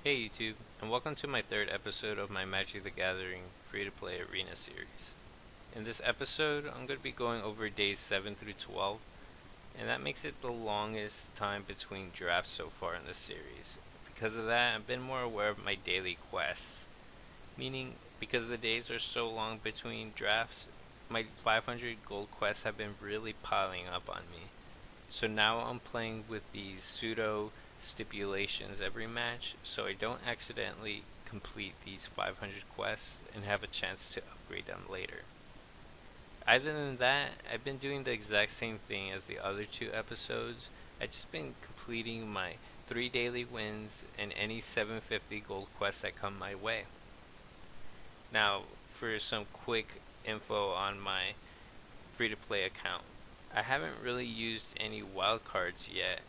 Hey YouTube, and welcome to my third episode of my Magic the Gathering free-to-play arena series. In this episode, I'm going to be going over days 7 through 12, and that makes it the longest time between drafts so far in this series. Because of that, I've been more aware of my daily quests, meaning because the days are so long between drafts, my 500 gold quests have been really piling up on me. So now I'm playing with these pseudo stipulations every match so I don't accidentally complete these 500 quests and have a chance to upgrade them later. Other than that, I've been doing the exact same thing as the other two episodes. I've just been completing my 3 daily wins and any 750 gold quests that come my way. Now, for some quick info on my free to play account, I haven't really used any wild cards yet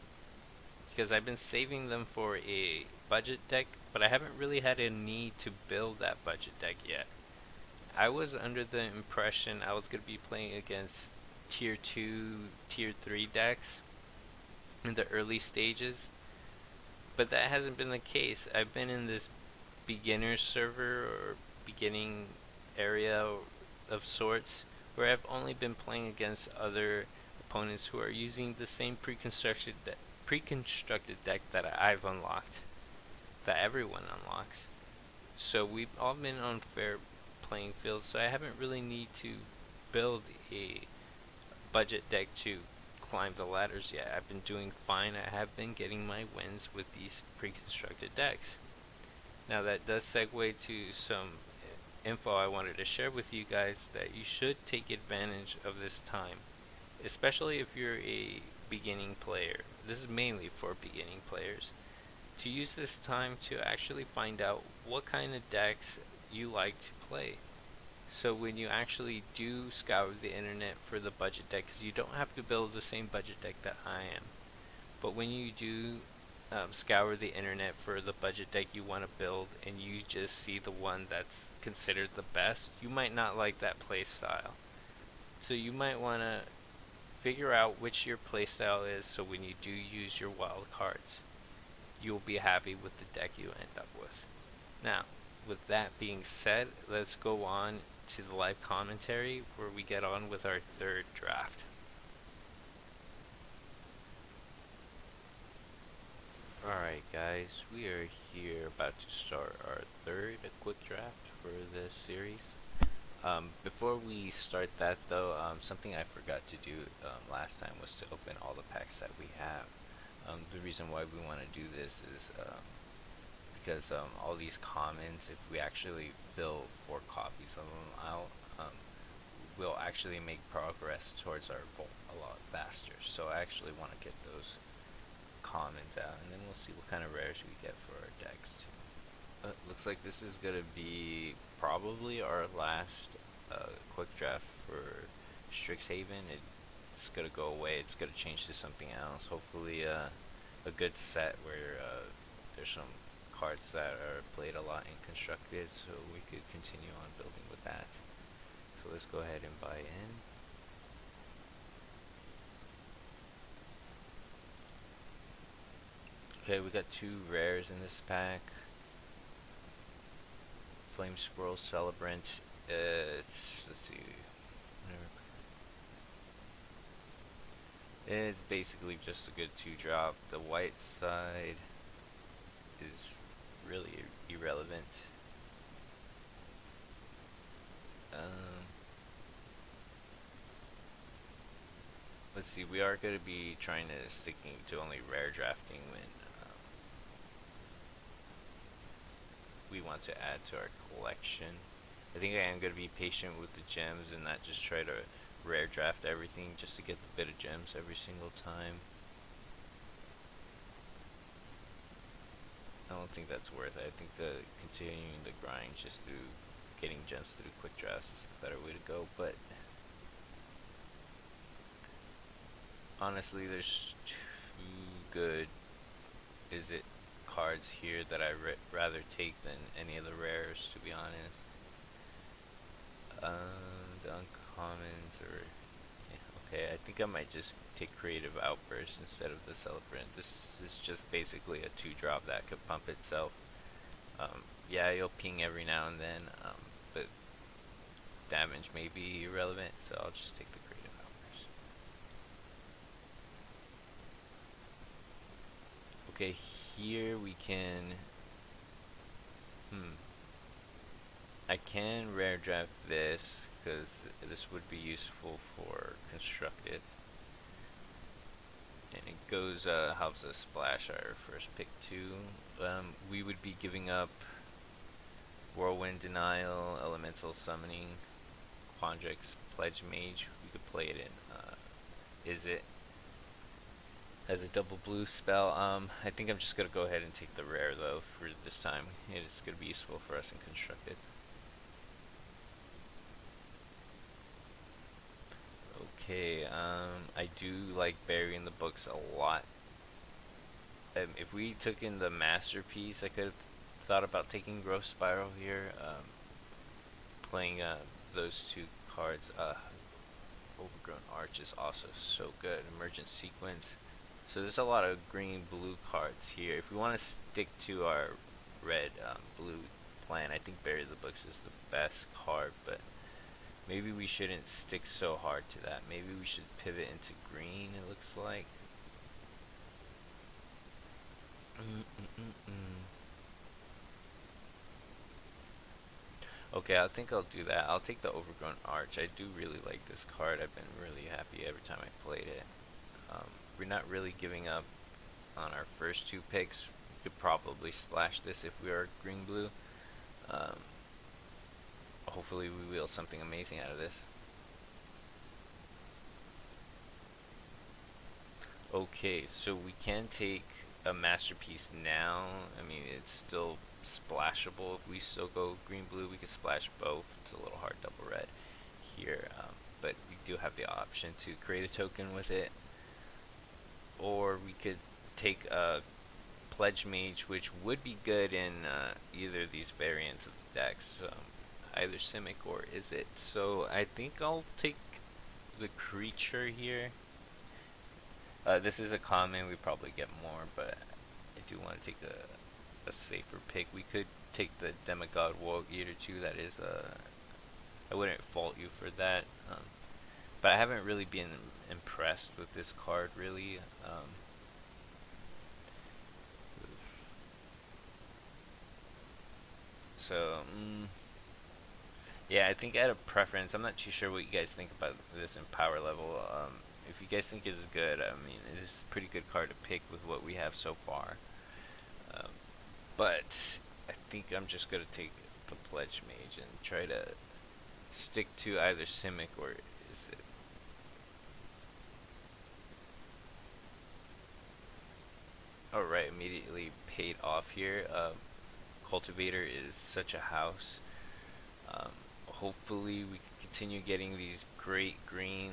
because I've been saving them for a budget deck, but I haven't really had a need to build that budget deck yet. I was under the impression I was going to be playing against tier 2, tier 3 decks in the early stages, but that hasn't been the case. I've been in this beginner server or beginning area of sorts where I've only been playing against other opponents who are using the same pre-constructed deck that I've unlocked, that everyone unlocks. So we've all been on fair playing field. So I haven't really need to build a budget deck to climb the ladders yet. I've been doing fine. I have been getting my wins with these pre-constructed decks. Now that does segue to some info I wanted to share with you guys that you should take advantage of this time, especially if you're a beginning player. This is mainly for beginning players. To use this time to actually find out what kind of decks you like to play. So when you actually do scour the internet for the budget deck, because you don't have to build the same budget deck that I am, but when you do scour the internet for the budget deck you want to build and you just see the one that's considered the best, you might not like that play style. So you might want to figure out which your playstyle is so when you do use your wild cards, you'll be happy with the deck you end up with. Now, with that being said, let's go on to the live commentary where we get on with our third draft. Alright guys, we are here about to start our third quick draft for this series. Before we start that though, something I forgot to do last time was to open all the packs that we have. The reason why we want to do this is because all these commons, if we actually fill 4 copies of them out, we'll actually make progress towards our goal a lot faster. So I actually want to get those commons out, and then we'll see what kind of rares we get for our decks too. Looks like this is gonna be probably our last quick draft for Strixhaven. It's gonna go away. It's gonna change to something else. Hopefully, a good set where there's some cards that are played a lot and constructed, so we could continue on building with that. So let's go ahead and buy in. Okay, we got 2 rares in this pack. Flame Squirrel Celebrant. Let's see. It's basically just a good 2-drop. The white side is really irrelevant. Um, let's see. We are going to be trying to sticking to only rare drafting when we want to add to our collection. I think I am going to be patient with the gems and not just try to rare draft everything just to get the bit of gems every single time. I don't think that's worth it. I think the continuing the grind just through getting gems through quick drafts is the better way to go. But honestly, there's too good is it cards here that I rather take than any of the rares, to be honest. The uncommons are okay. I think I might just take Creative Outburst instead of the Celebrant. This is just basically a 2-drop that could pump itself. Yeah, you'll ping every now and then, but damage may be irrelevant, so I'll just take the creative hours. Okay, here we can. Hmm. I can rare draft this because this would be useful for constructed, and it goes helps us splash our first pick too. We would be giving up Whirlwind Denial, Elemental Summoning, Quandrix, Pledge Mage. We could play it in. Is it as a double blue spell? I think I'm just gonna go ahead and take the rare though for this time. It's gonna be useful for us in constructed. Okay, I do like burying the books a lot. If we took in the masterpiece, I could have thought about taking Growth Spiral here. Playing those two cards. Overgrown Arch is also so good. Emergent Sequence. So there's a lot of green blue cards here. If we want to stick to our red blue plan, I think Bury the Books is the best card, but maybe we shouldn't stick so hard to that. Maybe we should pivot into green, it looks like. Okay, I think I'll do that. I'll take the Overgrown Arch. I do really like this card. I've been really happy every time I played it. We're not really giving up on our first two picks. We could probably splash this if we are green-blue. Um, Hopefully we wheel something amazing out of this. Okay, so we can take a masterpiece now. I mean, it's still splashable. If we still go green blue, we could splash both. It's a little hard double red here, but we do have the option to create a token with it, or we could take a pledge mage, which would be good in either of these variants of the decks, either Simic or Is It. So I think I'll take the creature here. This is a common, we probably get more, but I do want to take a safer pick. We could take the Demigod World Eater too. That is I wouldn't fault you for that. But I haven't really been impressed with this card really. So yeah, I think I had a preference. I'm not too sure what you guys think about this in power level. If you guys think it's good, I mean, it is a pretty good card to pick with what we have so far. Um, but I think I'm just gonna take the Pledge Mage and try to stick to either Simic or Is It. Alright, immediately paid off here. Cultivator is such a house. Um, Hopefully we can continue getting these great green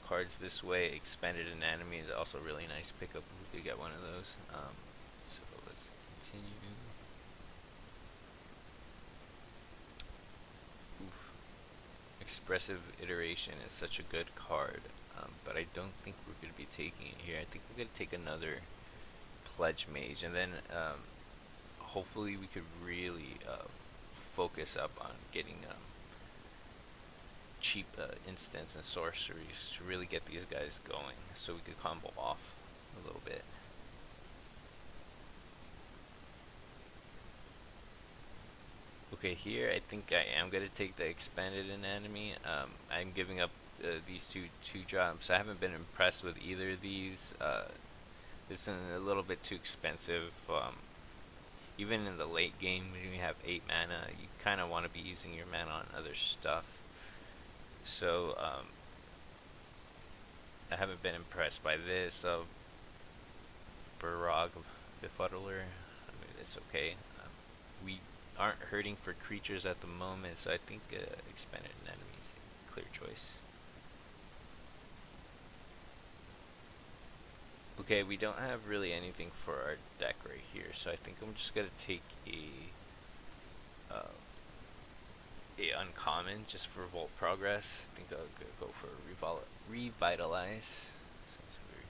cards this way. Expanded Anatomy is also a really nice pickup if we could get one of those. So let's continue. Oof. Expressive Iteration is such a good card, but I don't think we're going to be taking it here. I think we're going to take another Pledge Mage, and then hopefully we could really focus up on getting cheap instants and sorceries to really get these guys going, so we could combo off a little bit. Okay, here I think I am going to take the Expanded Anatomy. I'm giving up these two drops. I haven't been impressed with either of these. This is a little bit too expensive. Even in the late game, when you have 8 mana, you kind of want to be using your mana on other stuff. So, I haven't been impressed by this. Barrag Befuddler, I mean, it's okay. We aren't hurting for creatures at the moment, so I think Expanded Anatomy is a clear choice. Okay, we don't have really anything for our deck right here, so I think I'm just gonna take a uncommon just for Volt Progress. I think I'll go for Revitalize since we're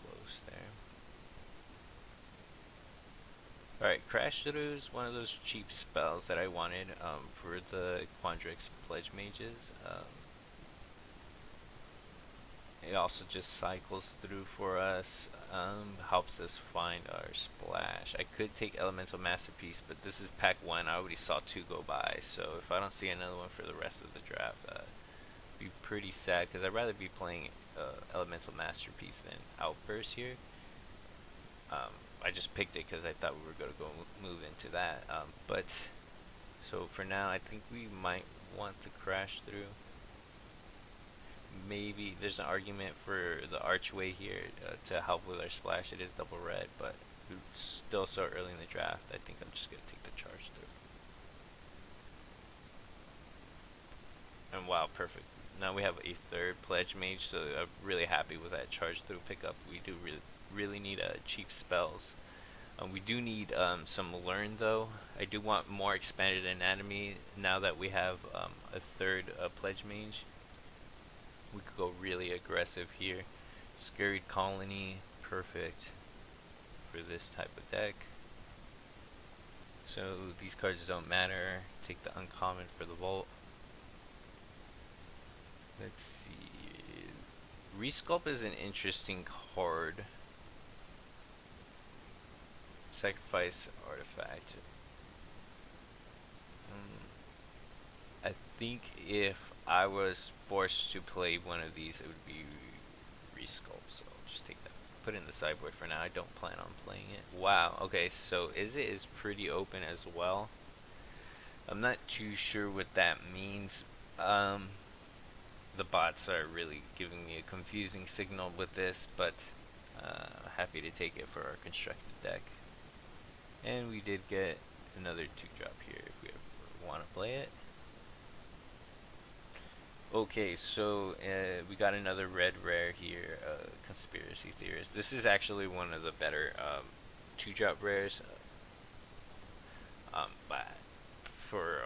close there. Alright, Crash Through is one of those cheap spells that I wanted for the Quandrix Pledge Mages. It also just cycles through for us, helps us find our splash. I could take Elemental Masterpiece, but this is pack 1. I already saw 2 go by, so if I don't see another one for the rest of the draft, be pretty sad, because I'd rather be playing Elemental Masterpiece than Outburst here. I just picked it because I thought we were going to go move into that. But so for now, I think we might want to Crash Through. Maybe there's an argument for the Archway here to help with our splash. It is double red, but it's still so early in the draft. I think I'm just going to take the Charge Through. And wow, perfect. Now we have a third Pledge Mage, so I'm really happy with that Charge Through pickup. We do really need cheap spells. We do need some learn though. I do want more expanded anatomy now that we have a third Pledge Mage. We could go really aggressive here. Scurried Colony, perfect for this type of deck. So these cards don't matter. Take the uncommon for the Volt. Let's see. Resculpt is an interesting card. Sacrifice artifact. I think if I was forced to play one of these, it would be Resculpt. So I'll just take that. Put it in the sideboard for now. I don't plan on playing it. Wow. Okay, so Is It is pretty open as well. I'm not too sure what that means. The bots are really giving me a confusing signal with this, but happy to take it for our constructed deck. And we did get another 2-drop here if we ever want to play it. Okay, so we got another red rare here, Conspiracy Theorist. This is actually one of the better 2-drop rares. But for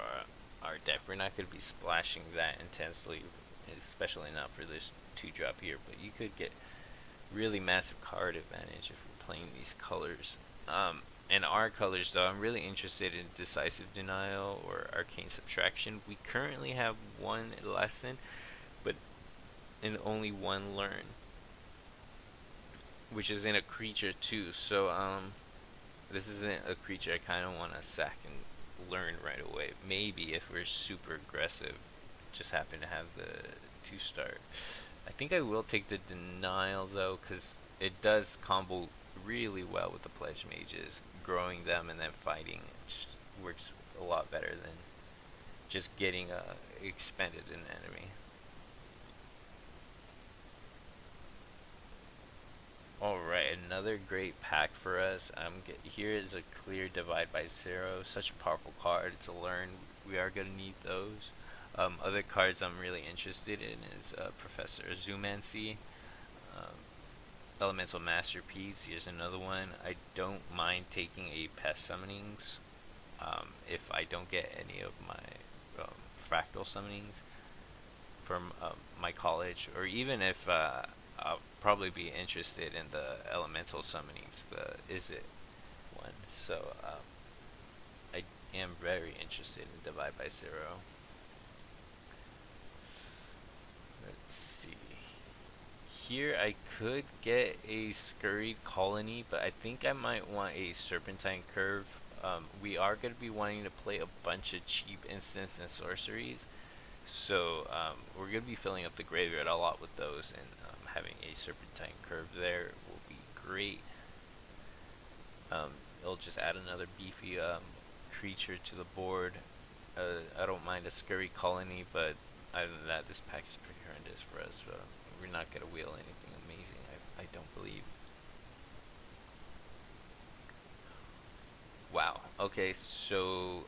our deck, we're not going to be splashing that intensely, especially not for this 2-drop here. But you could get really massive card advantage if we're playing these colors. And our colors, though, I'm really interested in Decisive Denial or Arcane Subtraction. We currently have 1 lesson, but and only 1 learn, which is in a creature too. So this isn't a creature I kind of want to sack and learn right away. Maybe if we're super aggressive, just happen to have the 2-star. I think I will take the Denial though, because it does combo really well with the Pledge Mages. Growing them and then fighting just works a lot better than just getting expended an enemy. Alright, another great pack for us. Here is a clear Divide by Zero. Such a powerful card. It's a learn. We are going to need those. Other cards I'm really interested in is Professor Zoomancy. Elemental Masterpiece, here's another one. I don't mind taking a Pest Summonings if I don't get any of my Fractal Summonings from my college, or even if I'll probably be interested in the Elemental Summonings, the Is It one. So I am very interested in Divide by Zero. Let's see. Here I could get a Scurried Colony, but I think I might want a Serpentine Curve. We are going to be wanting to play a bunch of cheap instants and sorceries, so we're going to be filling up the graveyard a lot with those, and having a Serpentine Curve there will be great. It'll just add another beefy creature to the board. I don't mind a Scurried Colony, but other than that, this pack is pretty horrendous for us. We're not going to wheel anything amazing, I don't believe. Wow. Okay, so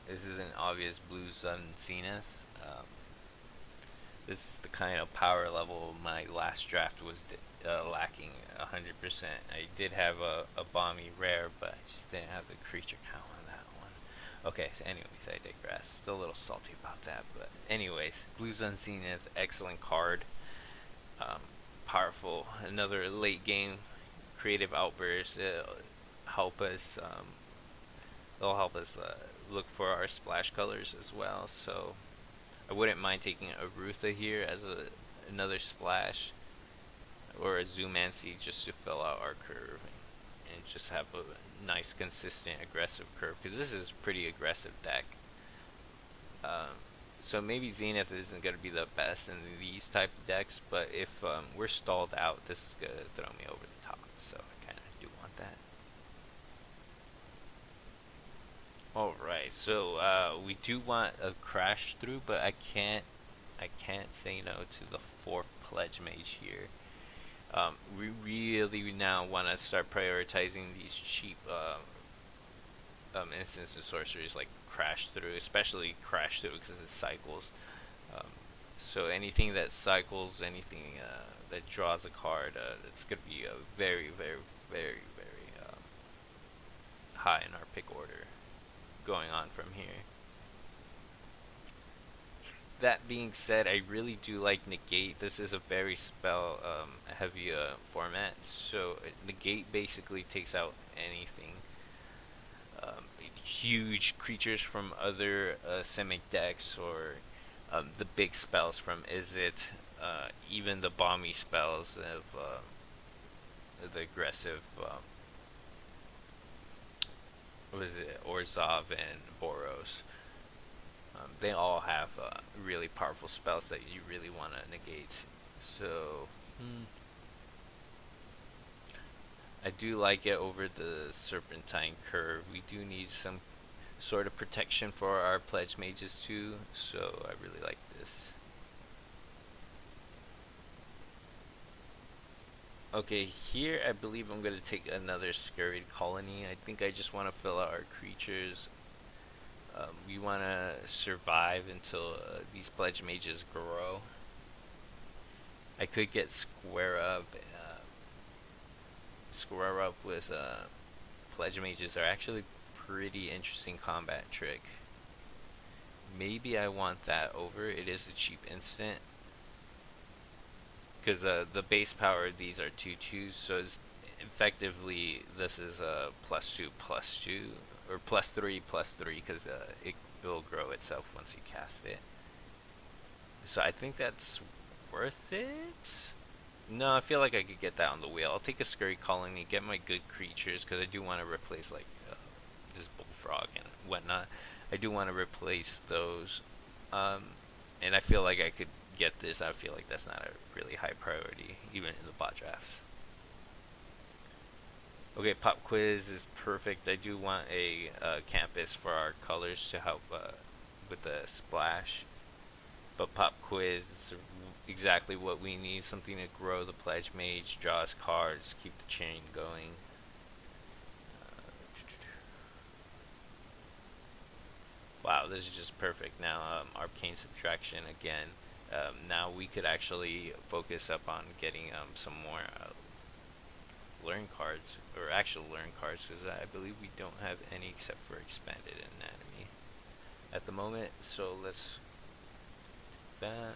this is an obvious Blue Sun Zenith. This is the kind of power level my last draft was lacking 100%. I did have a Bomby rare, but I just didn't have the creature count on that one. Okay, so anyways, I digress. Still a little salty about that, but anyways, Blue Sun Zenith, excellent card. Powerful. Another late game creative outburst. Help us It'll help us look for our splash colors as well. So I wouldn't mind taking a Rutha here as another splash, or a Zoomancy just to fill out our curve and just have a nice, consistent, aggressive curve. Because this is a pretty aggressive deck. Um, so maybe Zenith isn't going to be the best in these type of decks, but if we're stalled out, this is going to throw me over the top. So I kind of do want that. Alright, so we do want a crash through, but I can't say no to the fourth pledge mage here. We really now want to start prioritizing these cheap instants and sorceries like crash through, especially crash through because it cycles. Um, so anything that cycles, anything that draws a card, it's gonna be a very, very, very, very high in our pick order going on from here. That being said, I really do like negate. This is a very spell heavy format, so negate basically takes out anything. Huge creatures from other simic decks, or the big spells from Izzet, even the bomby spells of the aggressive, what is it, Orzhov and Boros. They all have really powerful spells that you really want to negate. So, I do like it over the Serpentine Curve. We do need some sort of protection for our pledge mages too, so I really like this. Okay, here I believe I'm going to take another Scurried Colony. I think I just want to fill out our creatures. We want to survive until these pledge mages grow. I could get square up with pledge mages are actually pretty interesting combat trick. Maybe I want that over. It is a cheap instant because the base power of these are 2/2s, so effectively this is a +2/+2 or +3/+3 because it will grow itself once you cast it. So I think that's worth it. No, I feel like I could get that on the wheel. I'll take a Scurry Colony, get my good creatures because I do want to replace like this Bullfrog and whatnot. I do want to replace those, and I feel like I could get this. I feel like that's not a really high priority, even in the bot drafts. Okay, Pop Quiz is perfect. I do want a campus for our colors to help with the splash, but Pop Quiz is exactly what we need. Something to grow the pledge mage, draw us cards, keep the chain going. Wow, this is just perfect. Now, Arcane Subtraction again. Now we could actually focus up on getting some more learn cards, or actual learn cards, because I believe we don't have any except for Expanded Anatomy at the moment. So let's do that.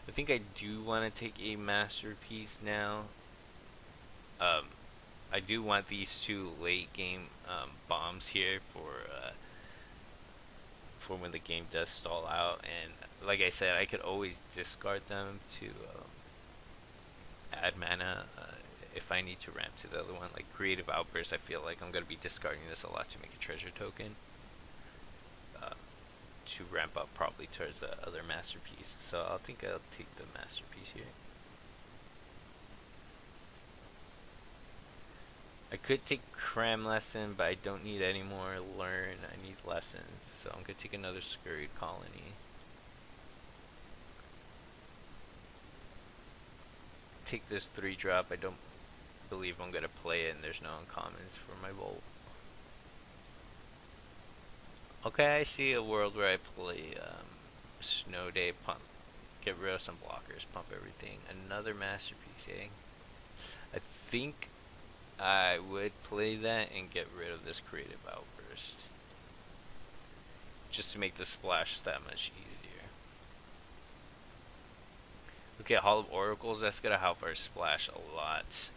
I think I do want to take a Masterpiece now. I do want these two late game bombs here for when the game does stall out, and like I said, I could always discard them to add mana if I need to ramp to the other one. Like Creative Outburst, I feel like I'm going to be discarding this a lot to make a treasure token to ramp up probably towards the other Masterpiece. So I think I'll take the Masterpiece here. I could take Cram Lesson, but I don't need any more Learn. I need Lessons, so I'm going to take another Scurried Colony. Take this 3-drop. I don't believe I'm going to play it, and there's no uncommons for my Volt. Okay, I see a world where I play Snow Day, pump, get rid of some blockers, pump everything. Another Masterpiece, eh? I think I would play that and get rid of this Creative Outburst, just to make the splash that much easier. Okay, Hall of Oracles, that's gonna help our splash a lot.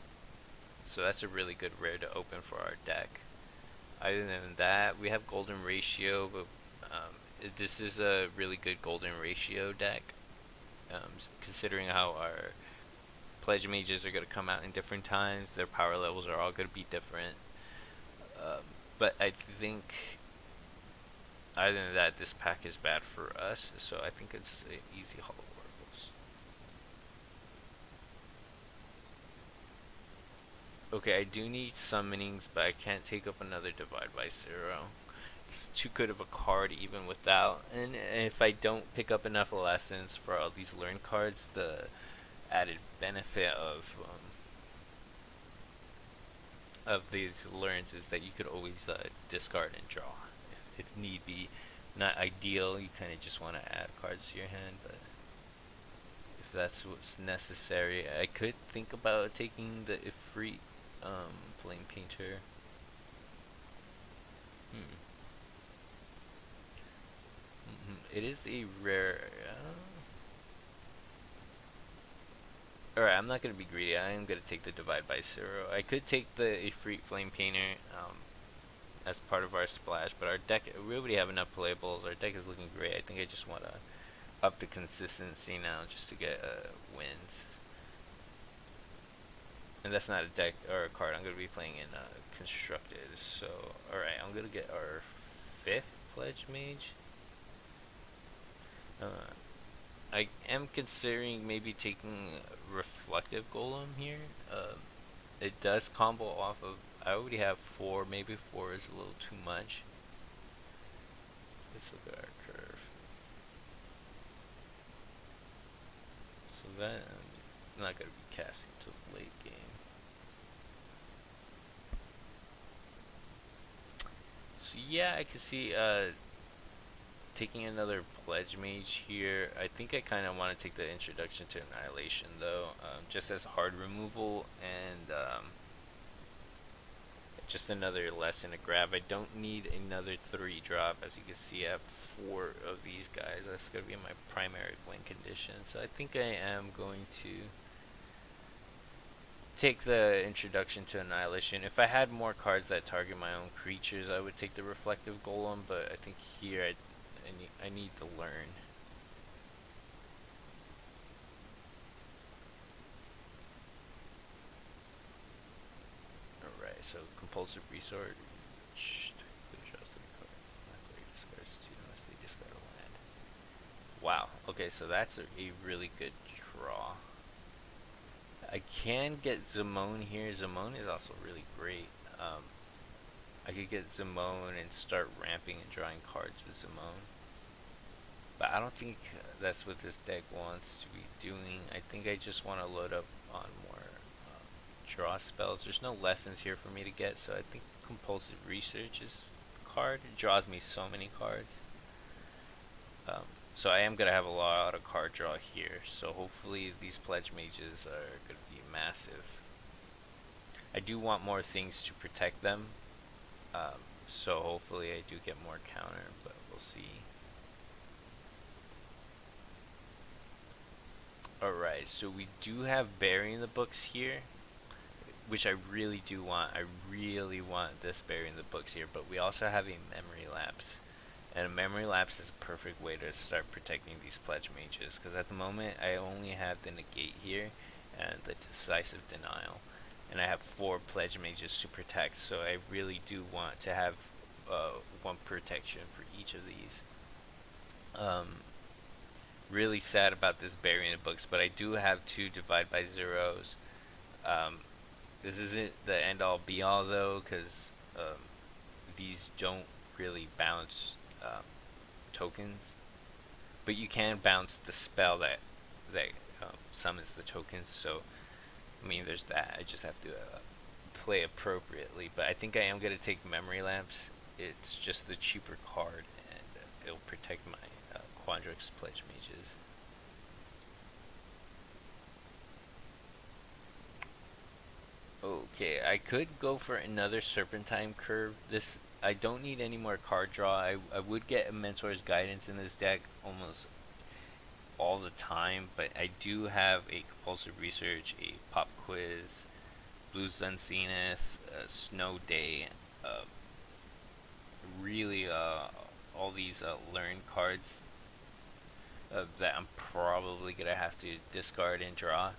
So that's a really good rare to open for our deck. Other than that, we have Golden Ratio, but this is a really good Golden Ratio deck. Considering how our Pledge Mages are going to come out in different times, their power levels are all going to be different. Um, but I think, other than that, this pack is bad for us, so I think it's an easy Hollow Oracles. Okay, I do need summonings, but I can't take up another Divide by Zero. It's too good of a card even without. And if I don't pick up enough lessons for all these learn cards, the added benefit of these learns is that you could always discard and draw if need be. Not ideal. You kind of just want to add cards to your hand, but if that's what's necessary, I could think about taking the Ifrit Flame Painter. Hmm. It is a rare. Alright, I'm not going to be greedy. I am going to take the Divide by Zero. I could take the Ifrit Flame Painter as part of our splash, but our deck, we already have enough playables. Our deck is looking great. I think I just want to up the consistency now just to get wins. And that's not a deck or a card I'm going to be playing in Constructed. So, alright, I'm going to get our 5th Pledge Mage. I am considering maybe taking Reflective Golem here. It does combo off of. I already have 4. Maybe 4 is a little too much. Let's look at our curve. So that I'm not going to be casting till late game. So yeah, I can see taking another Pledge Mage here. I think I kind of want to take the Introduction to Annihilation though, just as hard removal and just another lesson to grab. I don't need another 3 drop. As you can see, I have 4 of these guys. That's going to be my primary win condition. So I think I am going to take the Introduction to Annihilation. If I had more cards that target my own creatures, I would take the Reflective Golem, but I think here I need to learn. Alright, so Compulsive Research. Wow, okay, so that's a really good draw. I can get Zimone here. Zimone is also really great. I could get Zimone and start ramping and drawing cards with Zimone. But I don't think that's what this deck wants to be doing. I think I just want to load up on more draw spells. There's no lessons here for me to get, so I think Compulsive Research is a card. It draws me so many cards. So I am going to have a lot of card draw here. So hopefully these Pledge Mages are going to be massive. I do want more things to protect them. So hopefully I do get more counter, but we'll see. Alright, so we do have Burying the Books here, which I really do want. I really want this Burying the Books here, but we also have a Memory Lapse. And a Memory Lapse is a perfect way to start protecting these Pledge Mages, because at the moment I only have the Negate here and the Decisive Denial, and I have 4 Pledge Mages to protect, so I really do want to have 1 protection for each of these. Really sad about this Burying the Books, but I do have 2 Divide by Zeros. This isn't the end all be all though, because these don't really bounce tokens, but you can bounce the spell that summons the tokens. So I mean, there's that. I just have to play appropriately. But I think I am going to take Memory Lapse. It's just the cheaper card, and it'll protect my Quandrix Pledge Mages. Okay, I could go for another Serpentine Curve. This I don't need any more card draw. I would get a Mentor's Guidance in this deck almost all the time, but I do have a Compulsive Research, a Pop Quiz, Blue Sun Zenith, Snow Day, uh, really all these learn cards that I'm probably gonna have to discard and draw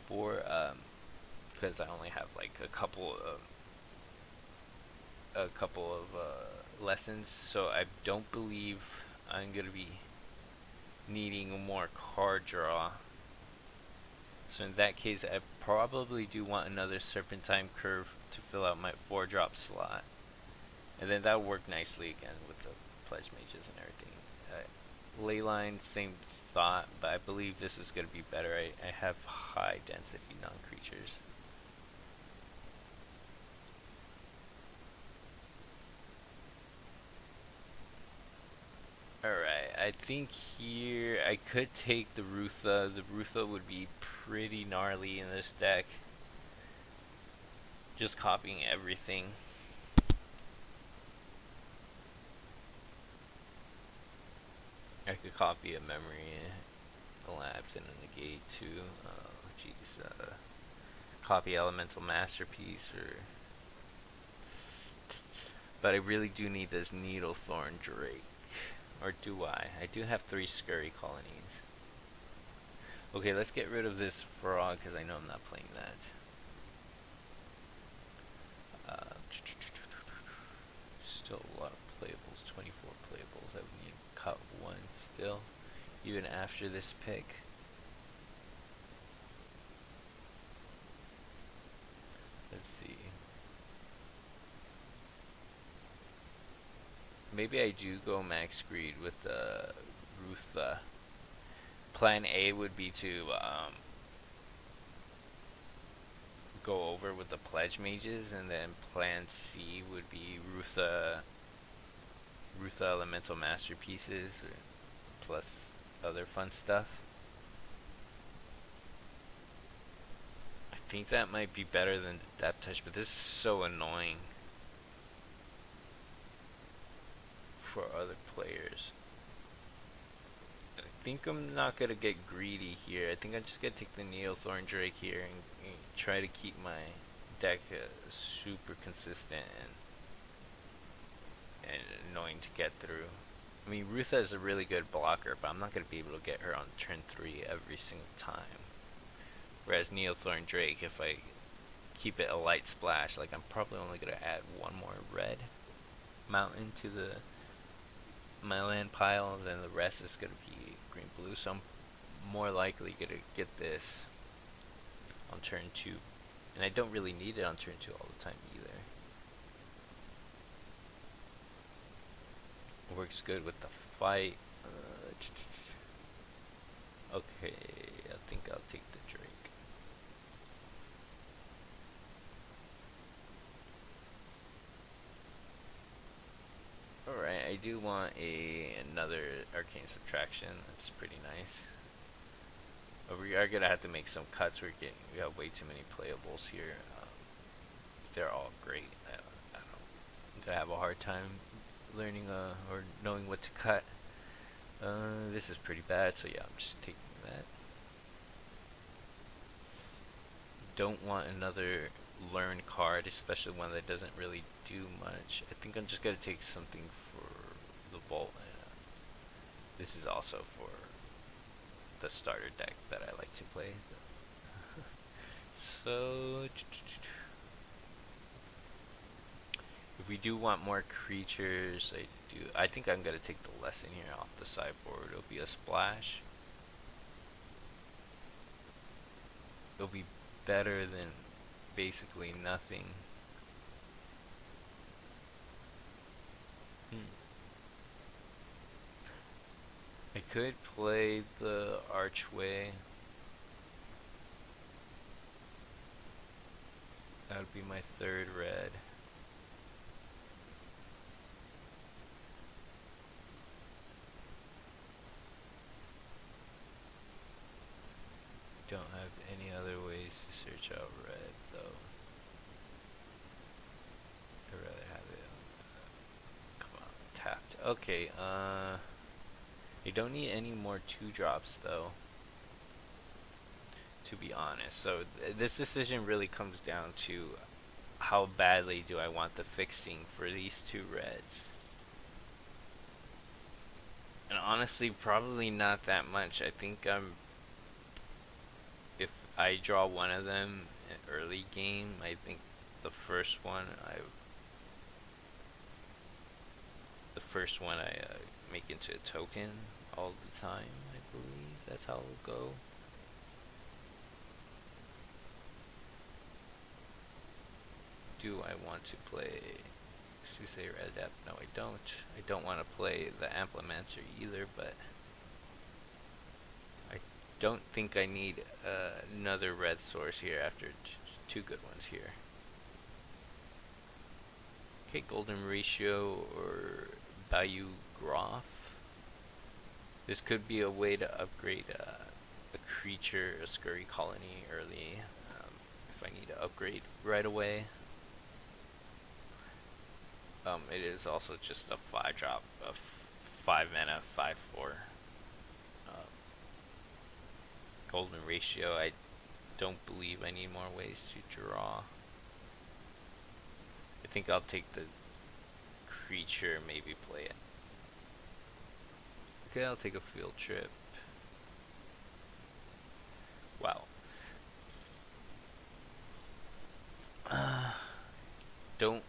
for, because I only have like a couple of lessons, so I don't believe I'm gonna be needing more card draw. So in that case, I probably do want another Serpentine Curve to fill out my 4-drop slot. And then that'll work nicely again with the Pledge Mages and everything. Leyline, same thought, but I believe this is going to be better. I have high density non-creatures. Alright, I think here I could take the Rutha. The Rutha would be pretty gnarly in this deck. Just copying everything. I could copy a memory, a lapse, and a negate too. Jeez. Copy Elemental Masterpiece, or. But I really do need this Needlethorn Drake. Or do I? I do have 3 Scurry colonies. Okay, let's get rid of this frog because I know I'm not playing that. Still a lot of playables, 24 playables. I would need to cut 1 still, even after this pick. Let's see. Maybe I do go max greed with the Rutha. Plan A would be to go over with the Pledge Mages, and then Plan C would be Rutha Elemental Masterpieces, plus other fun stuff. I think that might be better than Depth Touch, but this is so annoying for other players. I think I'm not gonna get greedy here. I think I'm just gonna take the Needlethorn Drake here and try to keep my deck super consistent and annoying to get through. I mean, Rutha is a really good blocker, but I'm not gonna be able to get her on turn 3 every single time. Whereas Needlethorn Drake, if I keep it a light splash, like I'm probably only gonna add 1 more red mountain to my land pile, and then the rest is gonna be green blue. So I'm more likely gonna get this on turn 2, and I don't really need it on turn 2 all the time either. It works good with the fight. Okay, I think I'll take the Drake. Alright, I do want another Arcane Subtraction. That's pretty nice. But we are going to have to make some cuts. We got way too many playables here. They're all great. I'm going to have a hard time learning or knowing what to cut. This is pretty bad, so yeah, I'm just taking that. Don't want another learn card, especially one that doesn't really do much. I think I'm just gonna take something for the Vault. This is also for the starter deck that I like to play. So if we do want more creatures, I think I'm gonna take the lesson here off the sideboard. It'll be a splash. It'll be better than basically nothing. I could play the Archway. That would be my 3rd red. Don't have any other ways to search out red, though. I'd rather have it. Come on, tapped. Okay, you don't need any more 2-drops, though. to be honest. So this decision really comes down to how badly do I want the fixing for these two reds. And honestly, probably not that much. I think if I draw one of them in early game, I think the first one I make into a token all the time. I believe that's how it'll go. Do I want to play Soothsayer Adept? No, I don't. I don't want to play the Amplimancer either, but I don't think I need another red source here after two good ones here. Okay, Golden Ratio or Bayou Groff. This could be a way to upgrade a creature, a Scurry Colony early, if I need to upgrade right away. It is also just a 5-drop, a 5 mana, 5/4. Golden Ratio, I don't believe I need more ways to draw. I think I'll take the creature, maybe play it. Okay, I'll take a field trip. Wow. Don't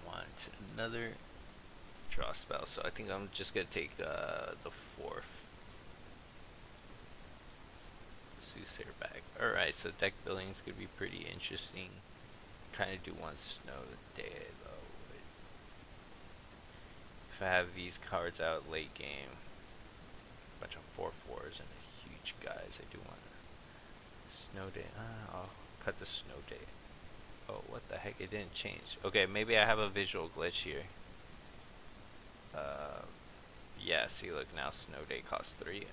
want another draw spell, so I think I'm just gonna take the 4th Soothsayer back. Alright, so deck building is gonna be pretty interesting. Kind of do want Snow Day though. If I have these cards out late game, a bunch of 4/4s and a huge guys, I do want Snow Day. I'll cut the Snow Day. Oh, what the heck? It didn't change. Okay, maybe I have a visual glitch here. Yeah, see, look, now Snow Day costs 3.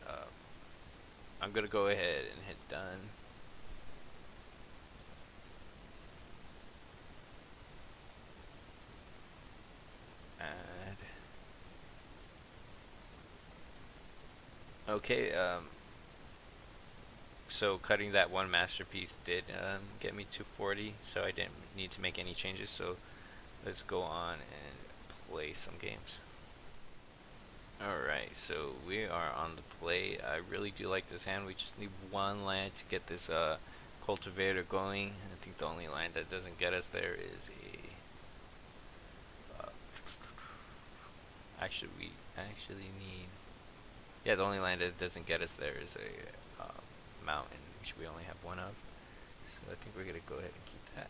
I'm gonna go ahead and hit done. Add. Okay, so cutting that one masterpiece did get me to 40, so I didn't need to make any changes. So let's go on and play some games. Alright, so we are on the play. I really do like this hand. We just need one land to get this cultivator going. I think the only land that doesn't get us there is a actually we actually need, yeah, the only land that doesn't get us there is a mountain, which we only have one of. So I think we're gonna go ahead and keep that.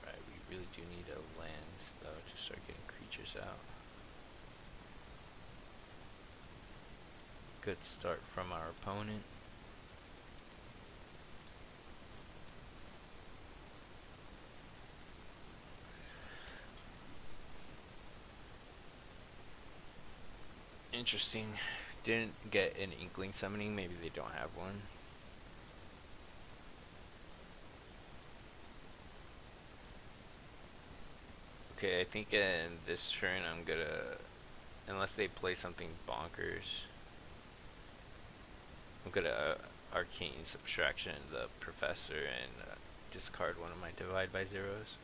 Alright, we really do need a land though to start getting creatures out. Good start from our opponent. Interesting. Didn't get an Inkling summoning. Maybe they don't have one. Okay, I think in this turn I'm gonna, unless they play something bonkers, I'm gonna Arcane Subtraction the Professor and discard one of my Divide by Zeros.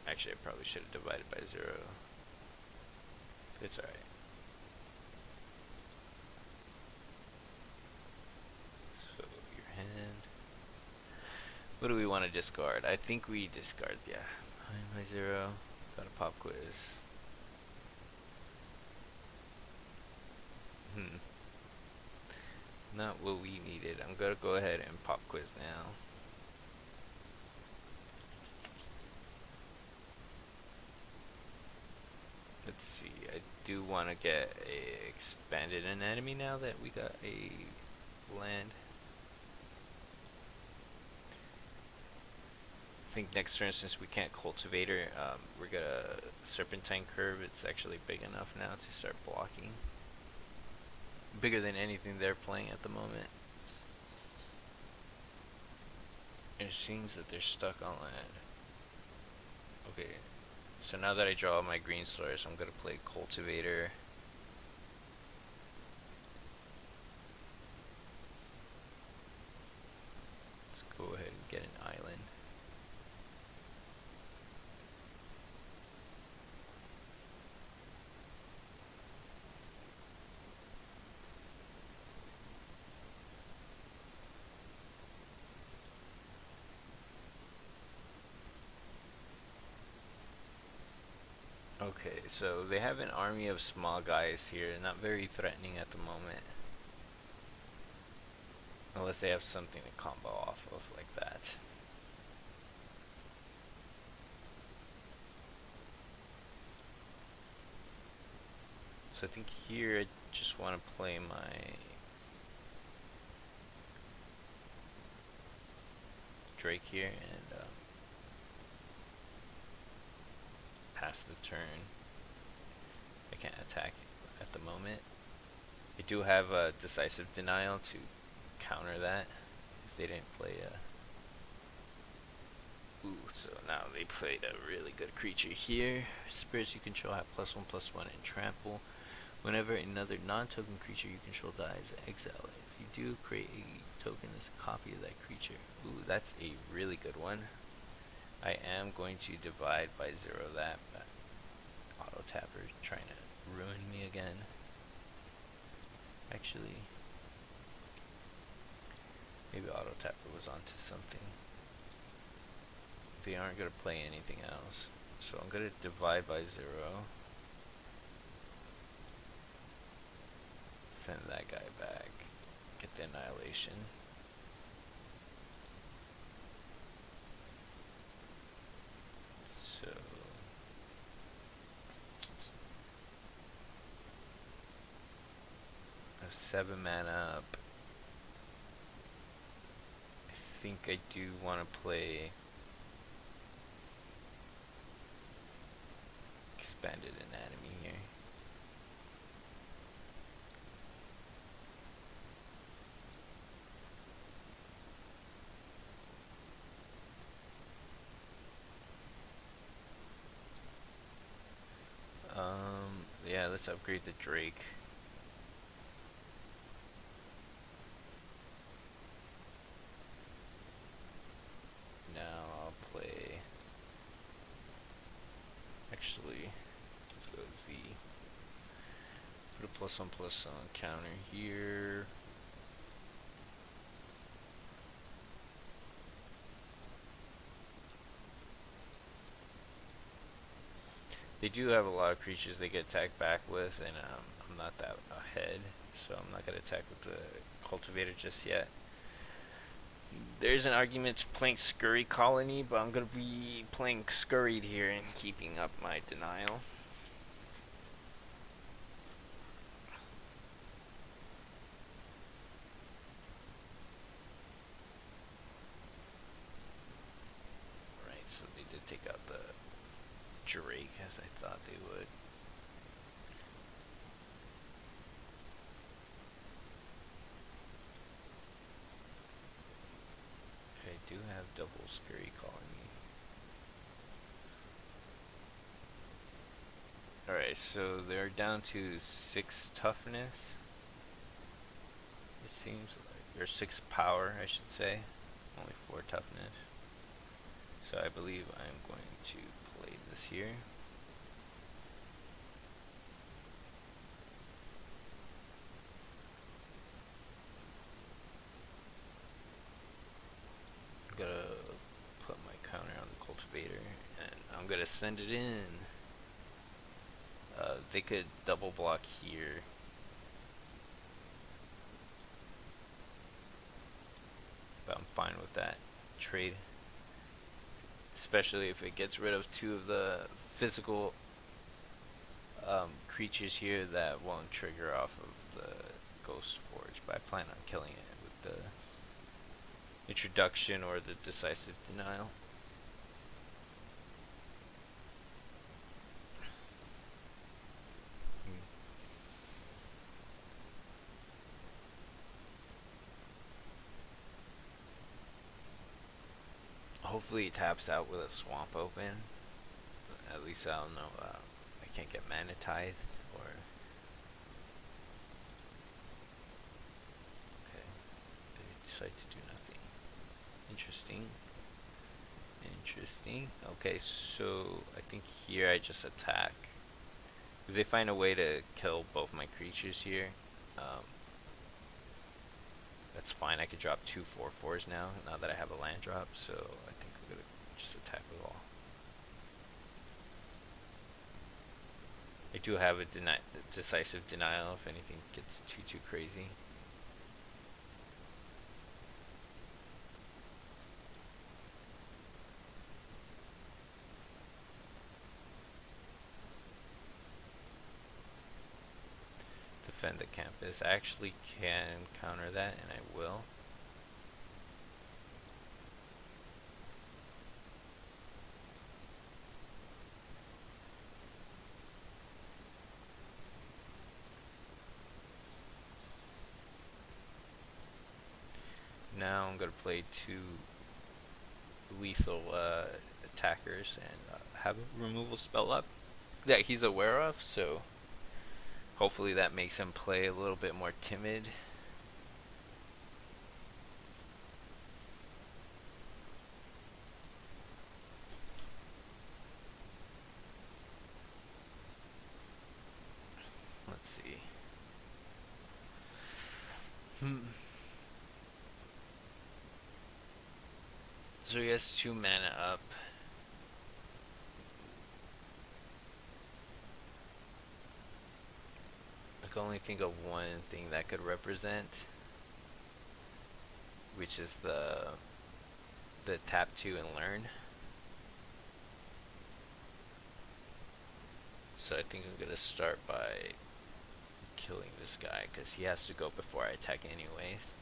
Actually, I probably should have divided by 0. It's alright. So, your hand. What do we want to discard? I think we discard, yeah. Divide by 0. Got a pop quiz. Not what we needed. I'm gonna go ahead and pop quiz now. Let's see, I do want to get a expanded anatomy now that we got a land. I think next turn, since we can't Cultivator, we're gonna Serpentine Curve. It's actually big enough now to start blocking. Bigger than anything they're playing at the moment. It seems that they're stuck on land. Okay, so now that I draw my green source, I'm gonna play Cultivator. Let's go ahead and get an island. Okay, so they have an army of small guys here, not very threatening at the moment. Unless they have something to combo off of like that. So I think here I just want to play my Drake here and pass the turn. I can't attack at the moment. I do have a decisive denial to counter that if they didn't play a. Ooh, so now they played a really good creature here. Spirits you control have +1/+1 and trample. Whenever another non-token creature you control dies, exile it. If you do, create a token as a copy of that creature. Ooh, that's a really good one. I am going to divide by 0 that, but auto tapper trying to ruin me again. Actually, maybe auto tapper was onto something. They aren't going to play anything else, so I'm going to divide by 0. Send that guy back. Get the annihilation. So I have 7 mana up. I think I do want to play Expanded Anatomy here. Yeah, let's upgrade the Drake. Now I'll play. Actually, let's go Z. Put a +1/+1 counter here. They do have a lot of creatures they get attacked back with, and I'm not that ahead, so I'm not going to attack with the Cultivator just yet. There's an argument to playing Scurry Colony, but I'm going to be playing Scurried here and keeping up my denial. Right, so they did take out the Drake as I thought they would. Okay, I do have double Scurry Colony. Alright, so they're down to 6 toughness. It seems like, or 6 power, I should say. Only 4 toughness. So I believe I'm going to play this here. I'm gonna put my counter on the Cultivator, and I'm gonna send it in. They could double block here. But I'm fine with that trade. Especially if it gets rid of 2 of the physical creatures here that won't trigger off of the Ghost Forge. But I plan on killing it with the introduction or the decisive denial. Hopefully he taps out with a swamp open. At least I'll know I can't get mana tithed or. Okay, they decide to do nothing. Interesting. Interesting. Okay, so I think here I just attack. If they find a way to kill both my creatures here, um, that's fine. I could drop 2/4/4s now that I have a land drop. So I think I'm gonna just attack with all. I do have a decisive denial if anything gets too crazy. Defend the campus. I actually can counter that, and I will. Now I'm gonna play 2 lethal attackers and have a removal spell up that he's aware of, so hopefully that makes him play a little bit more timid. Let's see. So he has 2 mana up. I can only think of one thing that could represent, which is the tap 2 and learn. So I think I'm gonna start by killing this guy because he has to go before I attack anyways.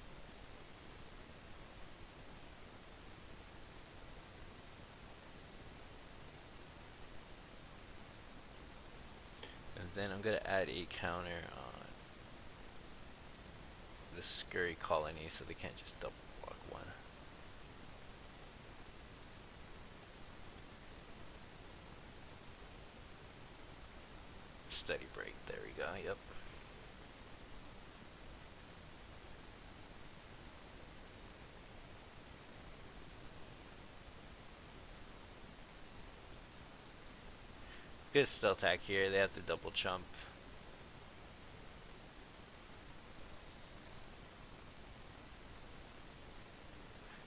And then I'm gonna add a counter on the scurry colony so they can't just double block one. Steady break, there we go, yep. Good stealth attack here, they have to double jump.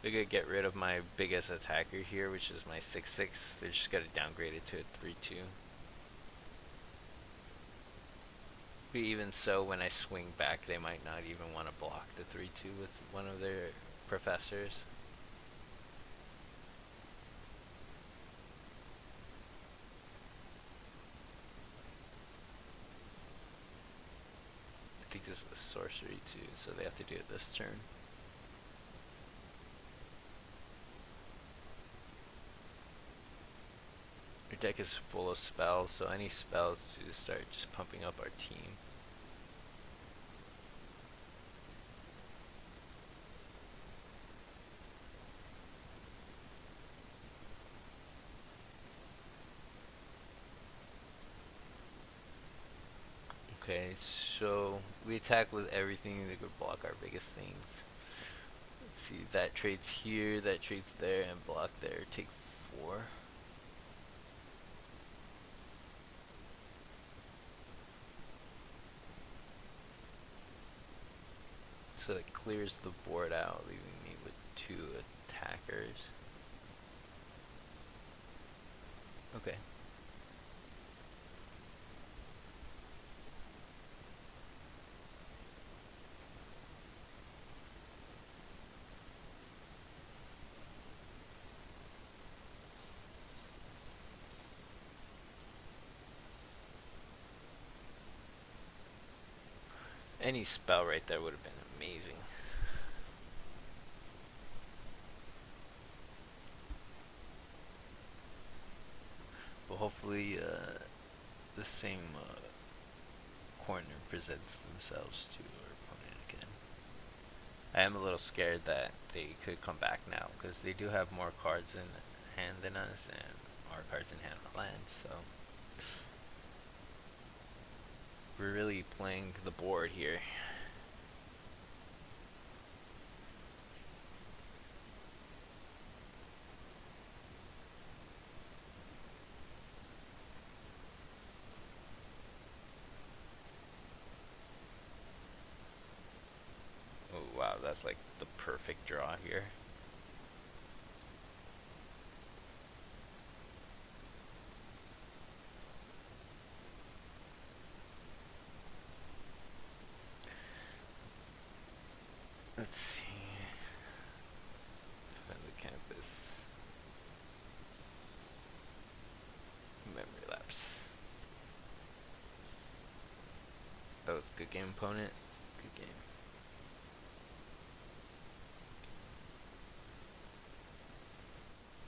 They're gonna get rid of my biggest attacker here, which is my 6/6. They're just gonna downgrade it to a 3/2. But even so, when I swing back, they might not even want to block the 3/2 with one of their professors. I think this is a sorcery too, so they have to do it this turn. Our deck is full of spells, so any spells to start just pumping up our team. Okay, so we attack with everything that could block our biggest things. Let's see, that trades here, that trades there, and block there. Take 4. So that clears the board out, leaving me with 2 attackers. Okay. Any spell right there would have been amazing. But hopefully the same corner presents themselves to our opponent again. I am a little scared that they could come back now because they do have more cards in hand than us and our cards in hand on land. So we're really playing the board here. Oh wow, that's like the perfect draw here. Let's see. Defend the campus. Memory lapse. Oh, it's a good game, opponent. Good game.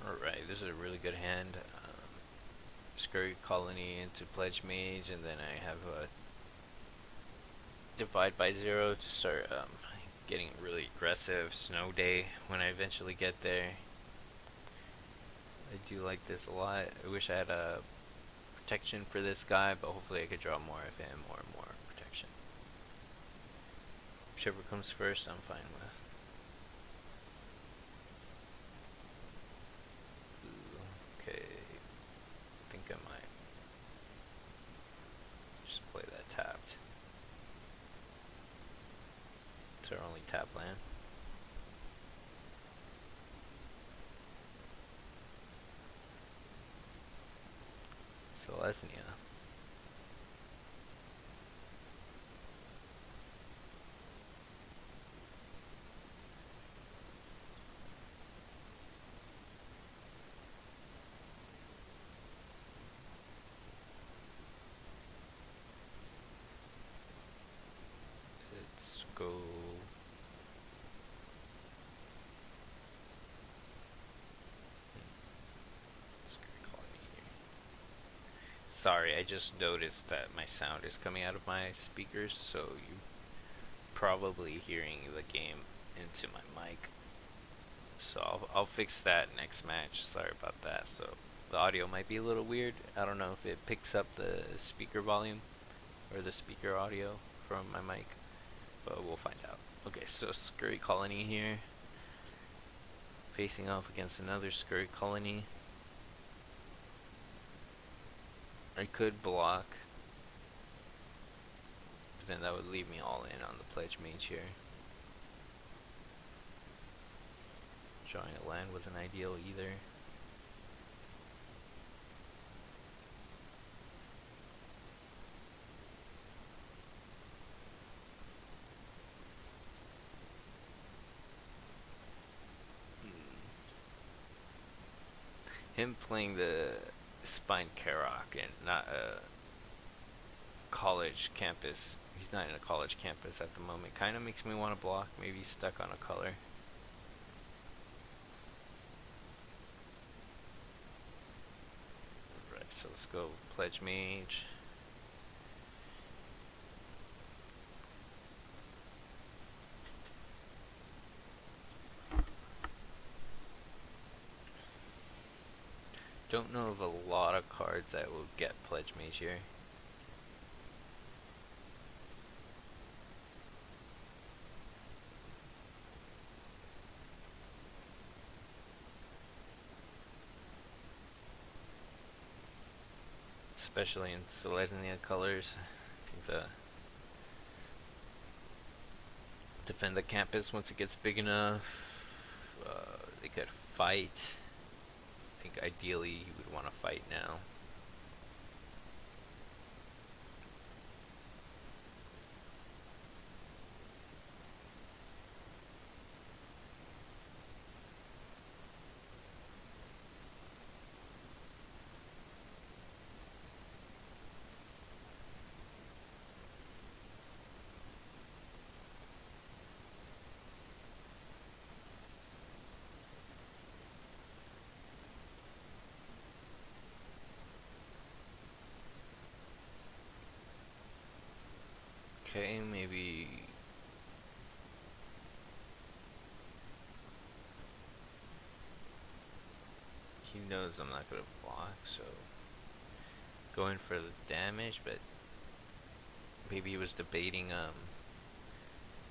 Alright, this is a really good hand. Scurry Colony into Pledge Mage, and then I have a Divide by Zero to start getting really aggressive. Snow Day when I eventually get there. I do like this a lot. I wish I had a protection for this guy, but hopefully I could draw more of him or more protection. Whichever comes first, I'm fine with. Okay, I think I might just play that tapped. It's our only tap land. Selesnya. Let's go. Sorry, I just noticed that my sound is coming out of my speakers, so you probably hearing the game into my mic. So I'll fix that next match. Sorry about that. So the audio might be a little weird. I don't know if it picks up the speaker volume or the speaker audio from my mic, but we'll find out. Okay, so Scurry Colony here, facing off against another Scurry Colony. I could block, but then that would leave me all in on the Pledge Mage here. Drawing a land wasn't ideal either. Him playing the Spine Karok and not a college campus. He's not in a college campus at the moment. Kind of makes me want to block. Maybe he's stuck on a color. Right, so let's go Pledge Mage. Don't know of a lot of cards that will get Pledge Mage here. Especially in Selesnya colors. I think the defend the campus once it gets big enough. They could fight. I think ideally he would want to fight now. Okay, maybe He knows I'm not gonna block, so going for the damage, but maybe he was debating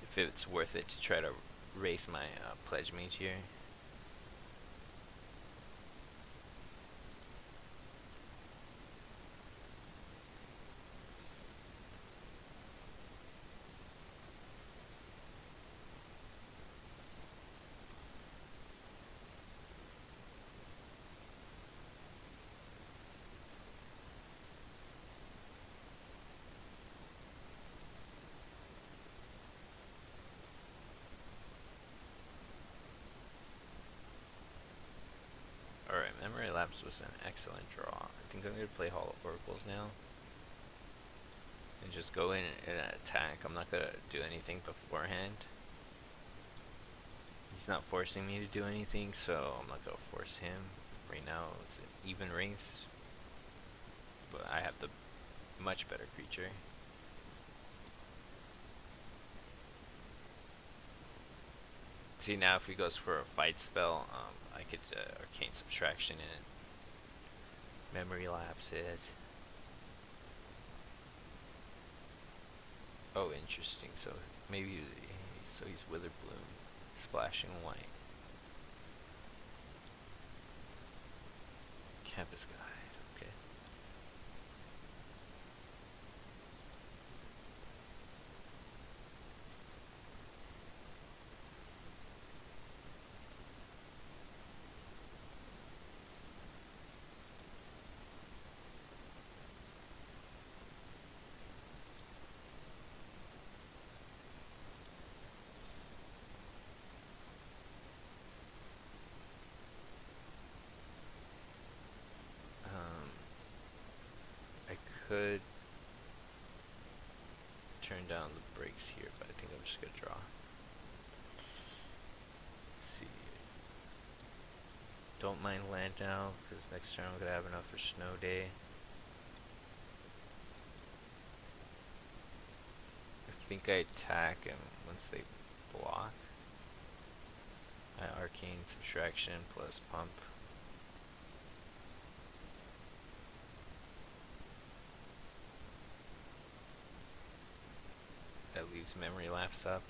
if it's worth it to try to race my pledge mage here. Alright, Memory Lapse was an excellent draw. I think I'm going to play Hall of Oracles now. And just go in and attack. I'm not going to do anything beforehand. He's not forcing me to do anything, so I'm not going to force him. Right now it's an even race. But I have the much better creature. See, now if he goes for a fight spell, I could Arcane Subtraction it. Memory Lapse it. Oh, interesting. So maybe he's Witherbloom, splashing white. Campus Guide. Okay. I could turn down the brakes here, but I think I'm just gonna draw. Let's see. Don't mind land now, because next turn I'm gonna have enough for Snow Day. I think I attack him once they block. I Arcane Subtraction plus Pump. That leaves Memory Lapse up.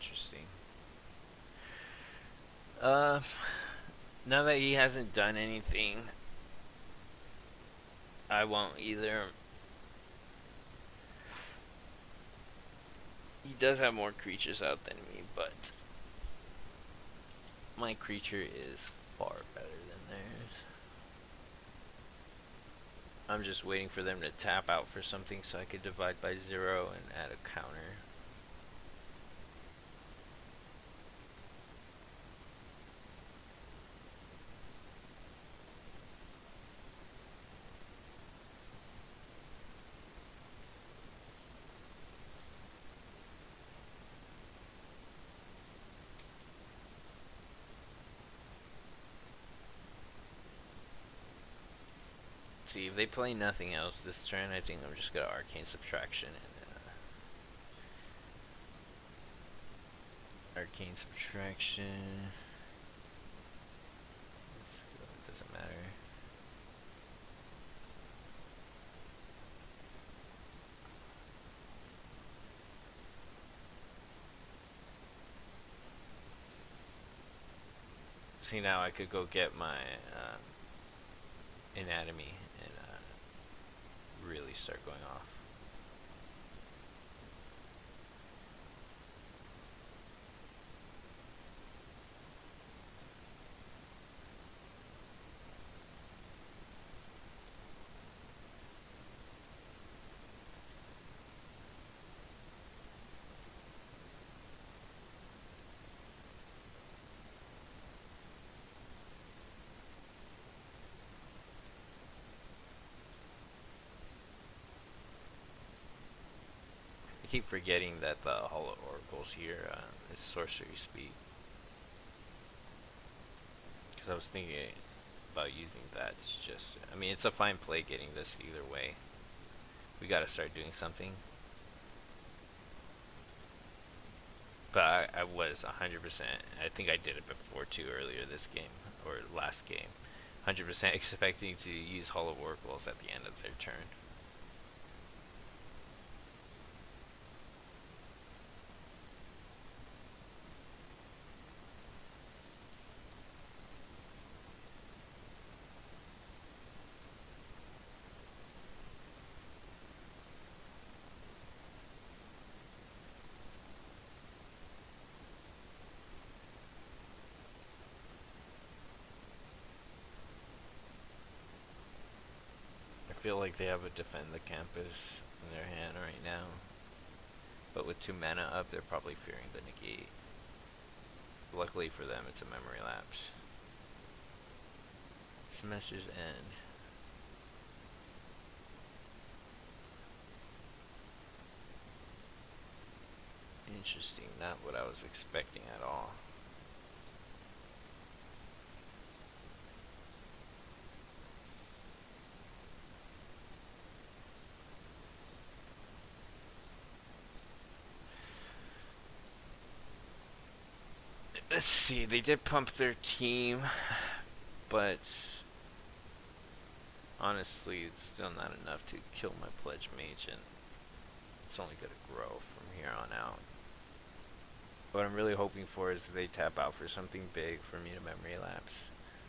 Interesting. Now that he hasn't done anything, I won't either. He does have more creatures out than me, but my creature is far better than theirs. I'm just waiting for them to tap out for something so I could divide by 0 and add a counter. See, if they play nothing else this turn, I think I'm just gonna Arcane Subtraction and Arcane Subtraction. It doesn't matter. See, now I could go get my Anatomy and really start going off. keep forgetting that the Hall of Oracles here is sorcery speed. Because I was thinking about using that. It's just, I mean, it's a fine play getting this either way. We gotta start doing something. But I was 100%. I think I did it before too, earlier this game or last game. 100% expecting to use Hall of Oracles at the end of their turn. I feel like they have a Defend the Campus in their hand right now. But with 2 mana up, they're probably fearing the negate. Luckily for them, it's a memory lapse. Semester's End. Interesting, not what I was expecting at all. Let's see, they did pump their team, but honestly, it's still not enough to kill my Pledge Mage, and it's only going to grow from here on out. What I'm really hoping for is they tap out for something big for me to memory lapse.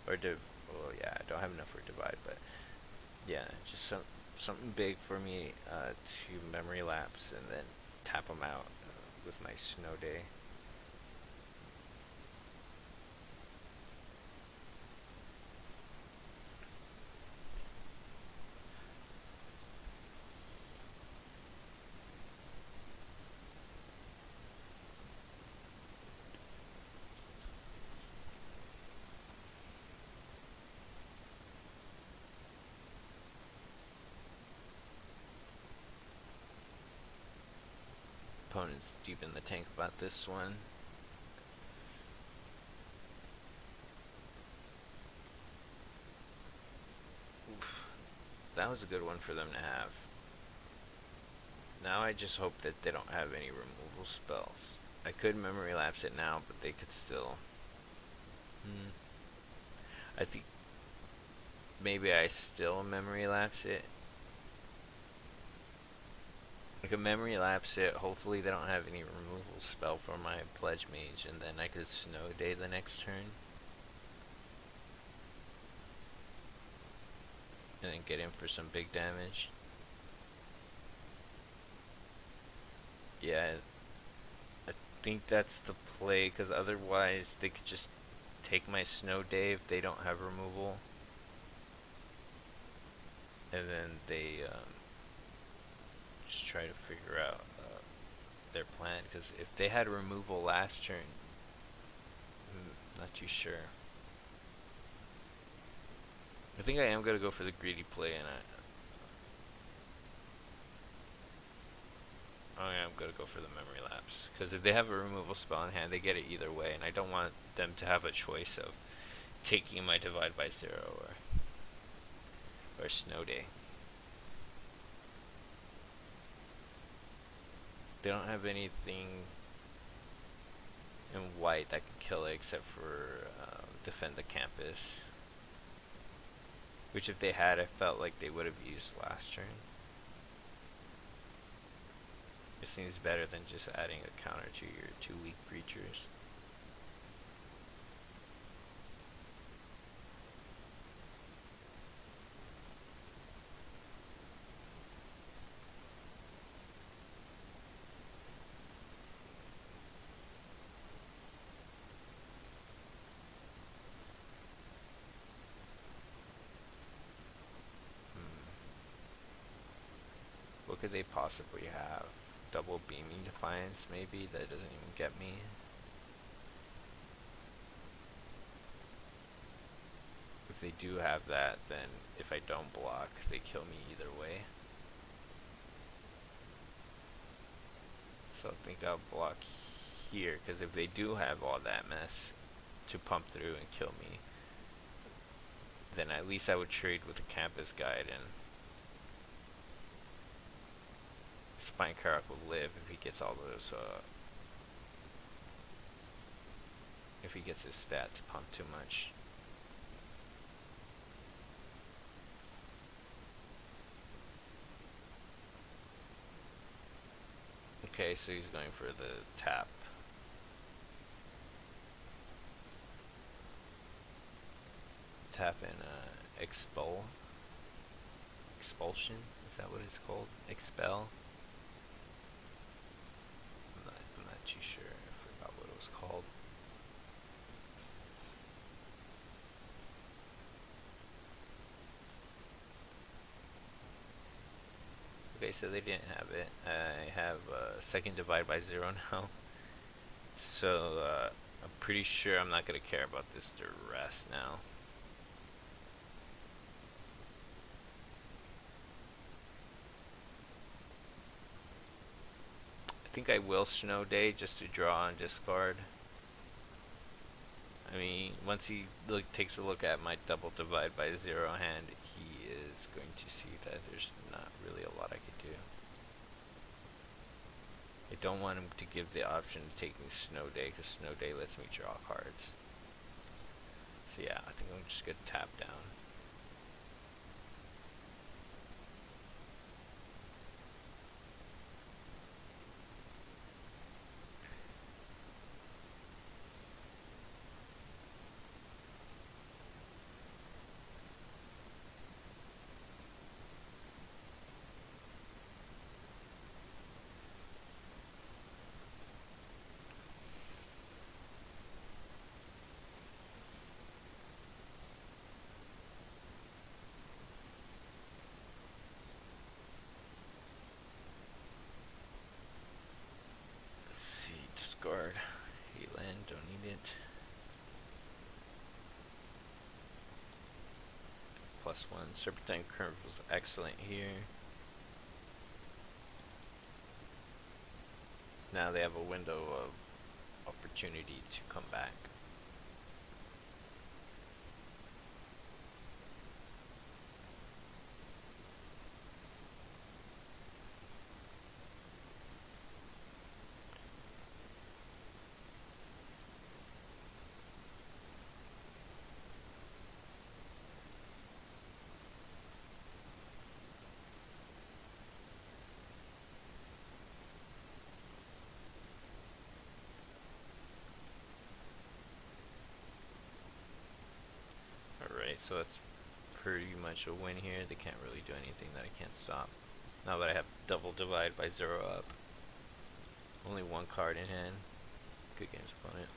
Or well, yeah, I don't have enough for divide, but yeah, just something big for me to memory lapse and then tap them out with my Snow Day. Opponent's deep in the tank about this one. Oof. That was a good one for them to have. Now I just hope that they don't have any removal spells. I could memory lapse it now, but they could still. I think maybe I still memory lapse it. I could memory lapse it. Hopefully they don't have any removal spell for my Pledge Mage, and then I could Snow Day the next turn. And then get in for some big damage. Yeah, I think that's the play, because otherwise they could just take my Snow Day if they don't have removal. And then they just try to figure out their plan, because if they had removal last turn, not too sure. I think I am going to go for the greedy play, and I'm going to go for the memory lapse, because if they have a removal spell in hand, they get it either way, and I don't want them to have a choice of taking my Divide by Zero or Snow Day. They don't have anything in white that could kill it except for Defend the Campus, which if they had, I felt like they would have used last turn. It seems better than just adding a counter to your 2 weak creatures. What could they possibly have? Double Beaming Defiance, maybe? That doesn't even get me. If they do have that, then if I don't block, they kill me either way. So I think I'll block here, because if they do have all that mess to pump through and kill me, then at least I would trade with the campus guide, and Spine Karak will live if he gets all those, if he gets his stats pumped too much. Okay, so he's going for the tap. Tap and expulsion? Is that what it's called? Expel? I'm not too sure. I forgot what it was called. Okay, so they didn't have it. I have second divide by 0 now. So I'm pretty sure I'm not going to care about this duress now. I think I will Snow Day just to draw and discard. I mean, once he takes a look at my double divide by 0 hand, he is going to see that there's not really a lot I could do. I don't want him to give the option to take me Snow Day, because Snow Day lets me draw cards. So yeah, I think I'm just going to tap down. Discard. Hate land, don't need it. +1. Serpentine Curve was excellent here. Now they have a window of opportunity to come back. Alright, so that's pretty much a win here. They can't really do anything that I can't stop. Now that I have double divide by 0 up. Only one card in hand. Good games, opponent.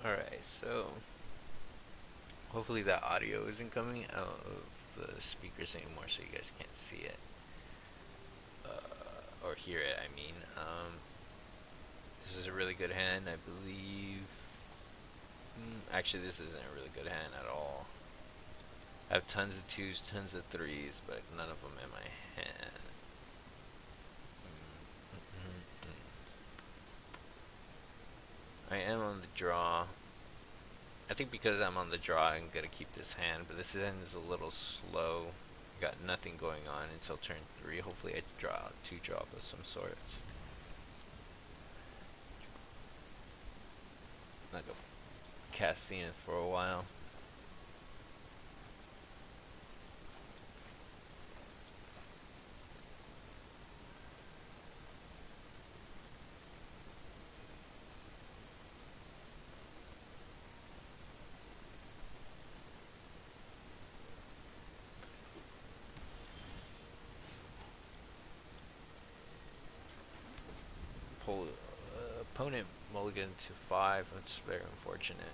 Alright, so hopefully that audio isn't coming out of the speakers anymore, so you guys can't see it. Or hear it, I mean. This is a really good hand, I believe. Actually, this isn't a really good hand at all. I have tons of 2s, tons of 3s, but none of them in my hand. I am on the draw. I think because I'm on the draw, I'm gonna keep this hand, but this hand is a little slow. Got nothing going on until turn 3. Hopefully I draw 2 drop of some sort. Not gonna cast Zenith for a while. Opponent mulligan to 5. That's very unfortunate.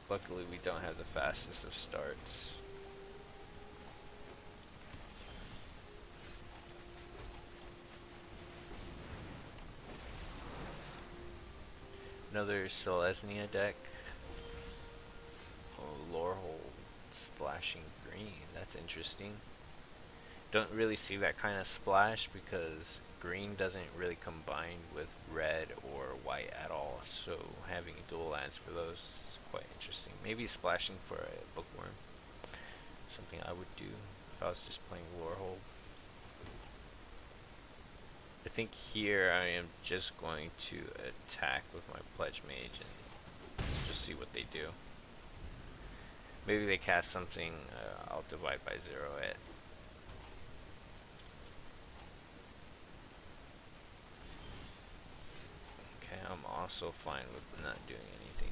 Luckily, we don't have the fastest of starts. Another Selesnya deck. Oh, Lorehold splashing green. That's interesting. Don't really see that kind of splash because green doesn't really combine with red or white at all. So having dual lands for those is quite interesting. Maybe splashing for a bookworm. Something I would do if I was just playing Lorehold. I think here I am just going to attack with my Pledge Mage and just see what they do. Maybe they cast something, I'll divide by 0 it. Okay, I'm also fine with not doing anything.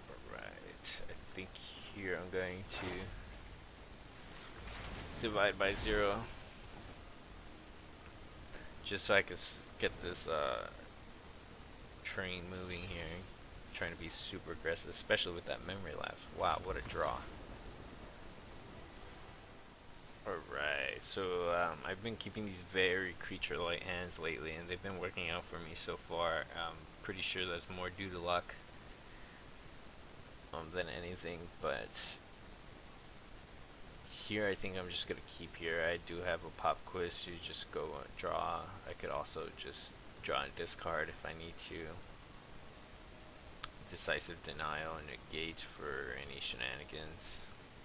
Alright, I think here I'm going to divide by 0. Just so I can get this train moving here. Trying to be super aggressive, especially with that memory lapse. Wow, what a draw. Alright, so I've been keeping these very creature-light hands lately, and they've been working out for me so far. I'm pretty sure that's more due to luck than anything, but here I think I'm just going to keep here. I do have a pop quiz to just go draw. I could also just draw and discard if I need to. Decisive denial and negate for any shenanigans.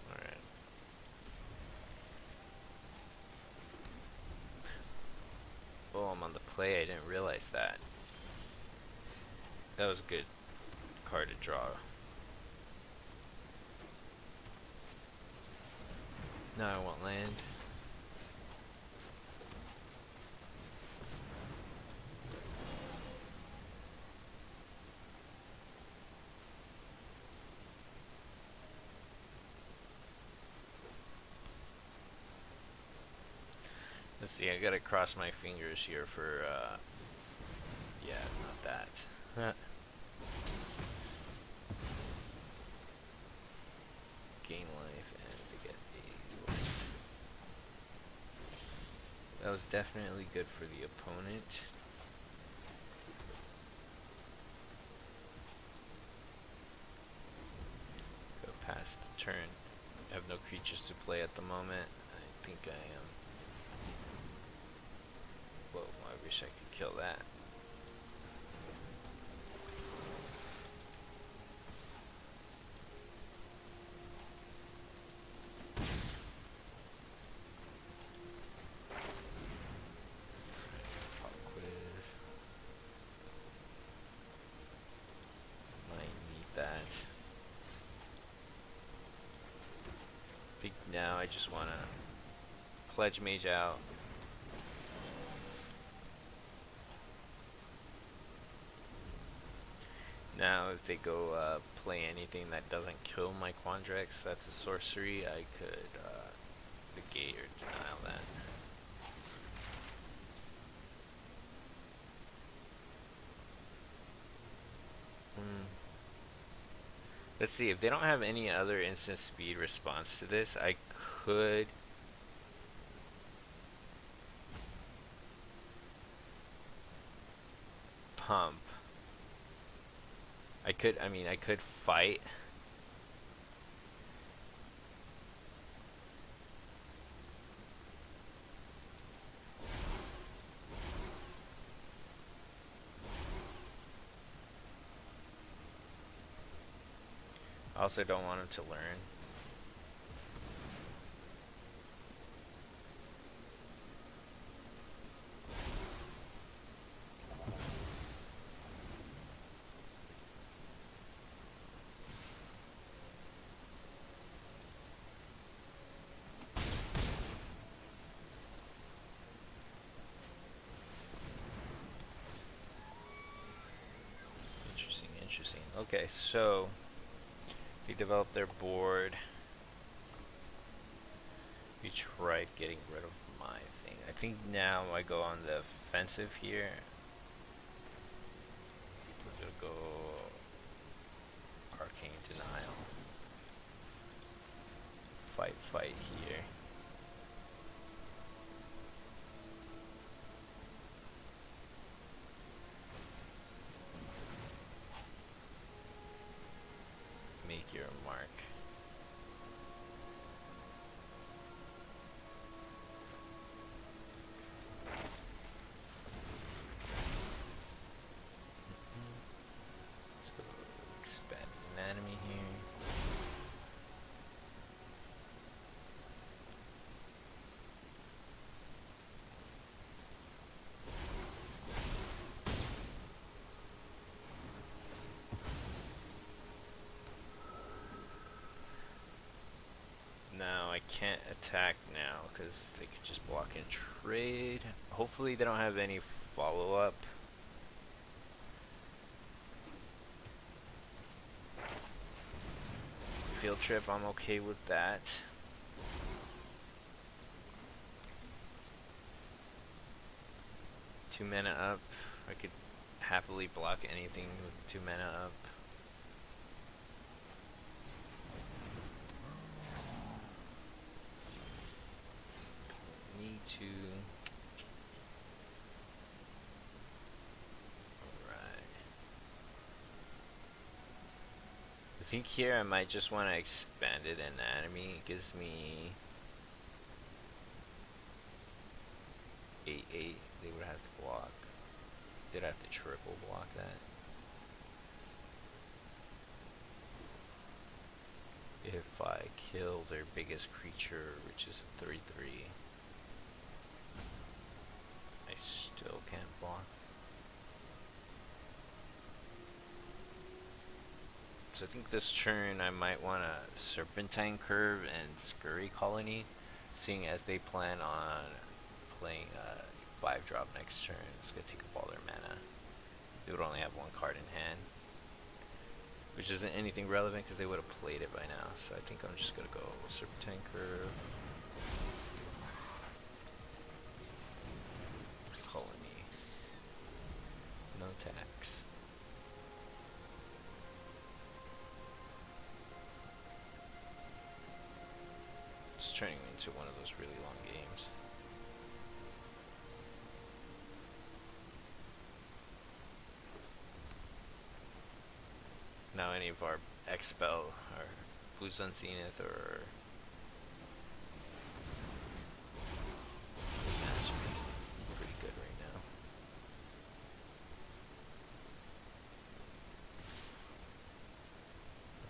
Alright. Oh, I'm on the play. I didn't realize that. That was a good card to draw. Now I want land. Let's see, I gotta cross my fingers here for, yeah, not that. Gain life and to get a... That was definitely good for the opponent. Go past the turn. I have no creatures to play at the moment. I think I am... Whoa, I wish I could kill that. Pop quiz. Might need that. I think now I just want to Pledge Mage out. Now if they go play anything that doesn't kill my Quandrex, that's a sorcery, I could negate or denial that. Let's see, if they don't have any other instant speed response to this, I could pump. I could fight. I also don't want him to learn. Interesting. Okay, so they develop their board. We tried getting rid of my thing. I think now I go on the offensive here. We're gonna go Arcane Denial. fight here. Make your mark. Let's go expand anatomy here. Now I can't attack now because they could just block and trade. Hopefully they don't have any follow-up. Field trip, I'm okay with that. Two mana up. I could happily block anything with 2 mana up. Need to. Alright. I think here I might just want to expand it anatomy. It gives me 8/8. They would have to block. They'd have to triple block that. If I kill their biggest creature, which is a 3/3, I still can't block. So I think this turn I might want a Serpentine Curve and Scurry Colony, seeing as they plan on playing a 5-drop next turn. It's going to take up all their mana. They would only have 1 card in hand, which isn't anything relevant because they would have played it by now. So I think I'm just going to go Serpentine Curve, Colony, no attacks. It's turning into one of those really long games. Now any of our Expel or Blue Sun Zenith or Masterpiece is pretty good right now.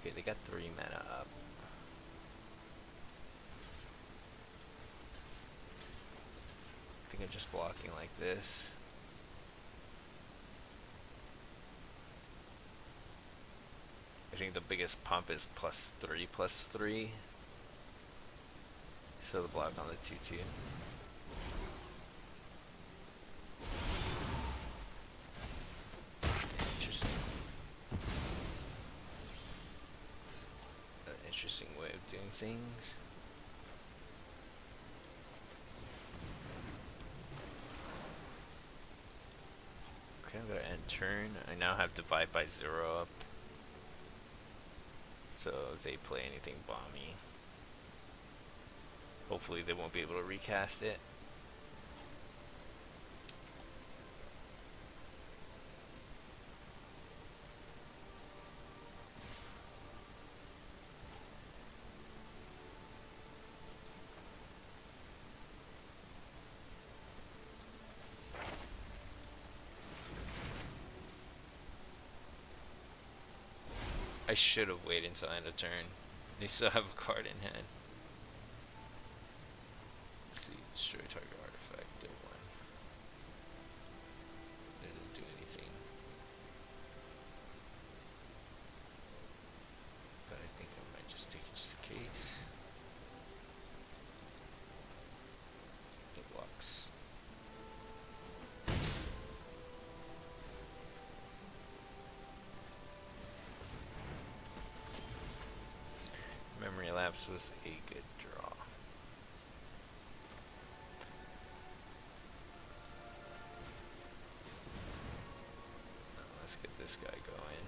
Okay, they got 3 mana up. I think I'm just blocking like this. I think the biggest pump is +3/+3. So the block on the 2/2. Interesting. An interesting way of doing things. Okay, I'm gonna end turn. I now have Divide by 0 up. So if they play anything bomby, hopefully they won't be able to recast it. I should have waited until end of turn. They still have a card in hand. Let's see, destroy target artifact. They won. They didn't do anything. But I think I might just take it just in case. It blocks. Memory Lapse was a good draw. Let's get this guy going.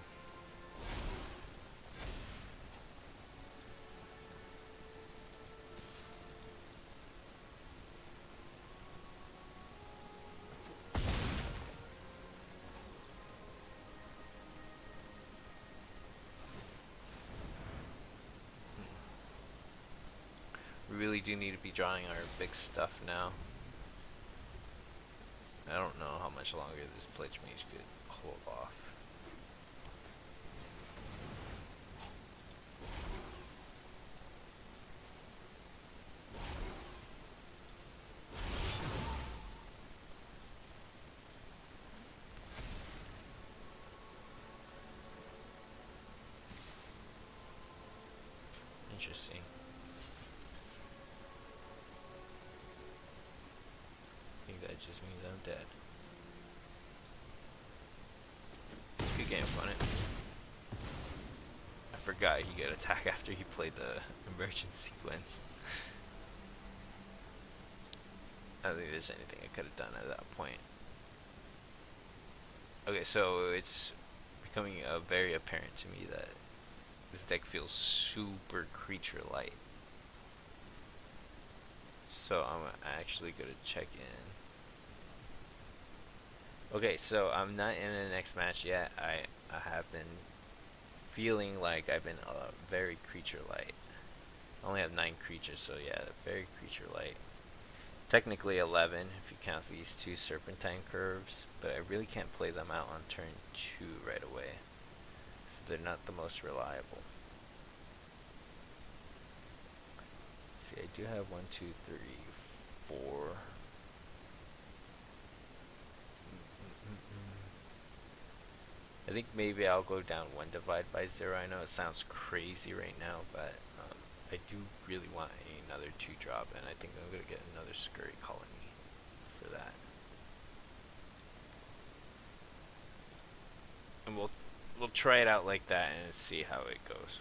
really do need to be drawing our big stuff now. I don't know how much longer this pledge mage could hold off. Interesting. I think that just means I'm dead. Good game, opponent. I forgot he could attack after he played the emergent sequence. I don't think there's anything I could have done at that point. Okay, so it's becoming very apparent to me that this deck feels super creature light. So I'm actually gonna check in. Okay, so I'm not in the next match yet. I have been feeling like I've been very creature light. I only have 9 creatures, so yeah, very creature light. Technically 11 if you count these 2 serpentine curves, but I really can't play them out on turn 2 right away. So they're not the most reliable. See, I do have 1, 2, 3, 4. I think maybe I'll go down 1 divide by 0. I know it sounds crazy right now, but I do really want another 2 drop, and I think I'm going to get another Scurry Colony for that. And we'll try it out like that and see how it goes.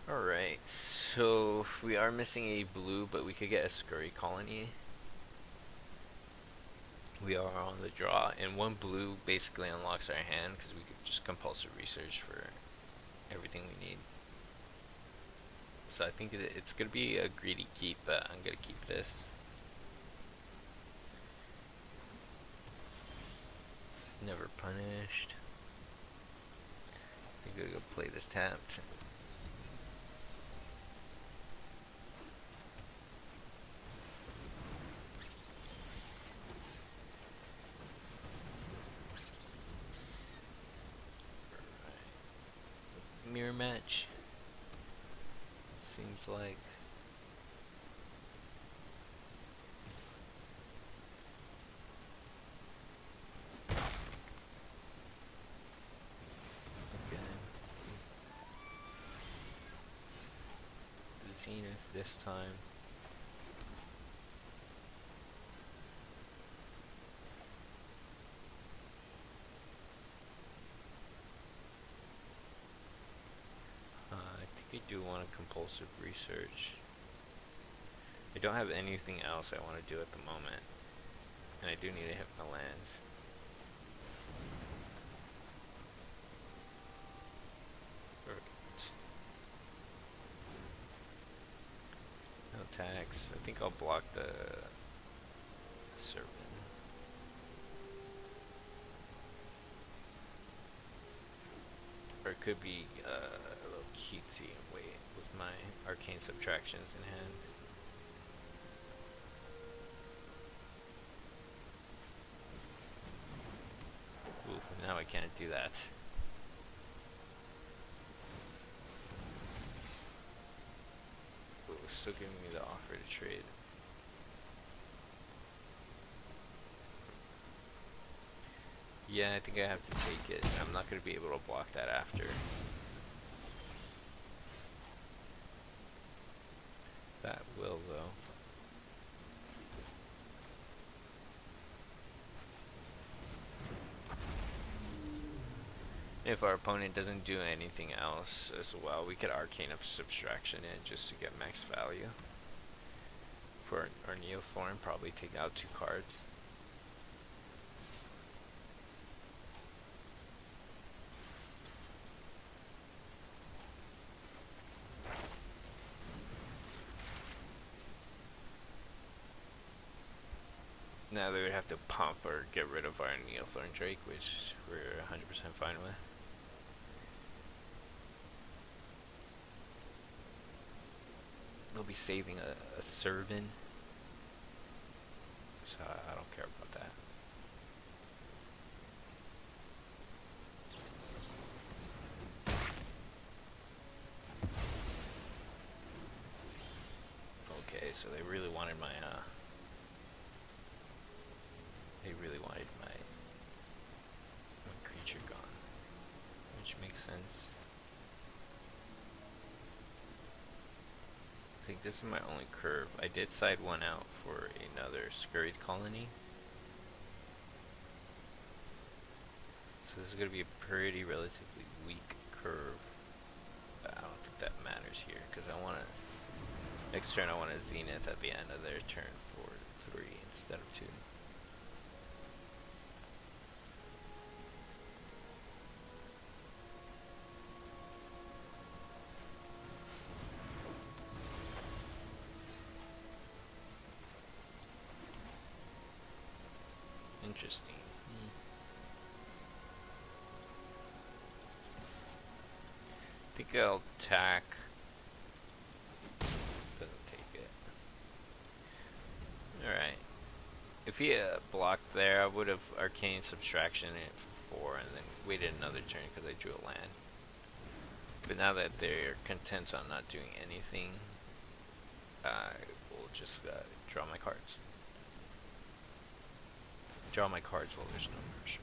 Alright, so we are missing a blue, but we could get a Scurry Colony. We are on the draw, and 1 blue basically unlocks our hand because we could just compulsive research for everything we need. So I think it's going to be a greedy keep, but I'm going to keep this. Never punished. I'm going to go play this tapped. Mirror match. Seems like. Okay. Zenith this time. I do want a compulsive research. I don't have anything else I want to do at the moment, and I do need to hit my lands. Perfect. No attacks. I think I'll block the serpent. Or it could be a little cutesy and wait with my arcane subtractions in hand. Ooh, now I can't do that. Ooh, still giving me the offer to trade. Yeah, I think I have to take it. I'm not going to be able to block that after. That will, though. If our opponent doesn't do anything else as well, we could arcane up subtraction in just to get max value. For our Neothorn, probably take out 2 cards. Now they would have to pump or get rid of our Neothorn Drake, which we're 100% fine with. they'll be saving a servant. So I don't care about that. Okay, so they really wanted my my creature gone, which makes sense. I think this is my only curve. I did side one out for another scurried colony. So this is going to be a pretty relatively weak curve. But I don't think that matters here because I want to. Next turn I want a zenith at the end of their turn for 3 instead of 2. Interesting. I think I'll attack. Doesn't take it. Alright. If he blocked there, I would have arcane subtraction it for 4 and then waited another turn because I drew a land. But now that they're content on not doing anything, I will just draw my cards. Draw my cards while there's no pressure.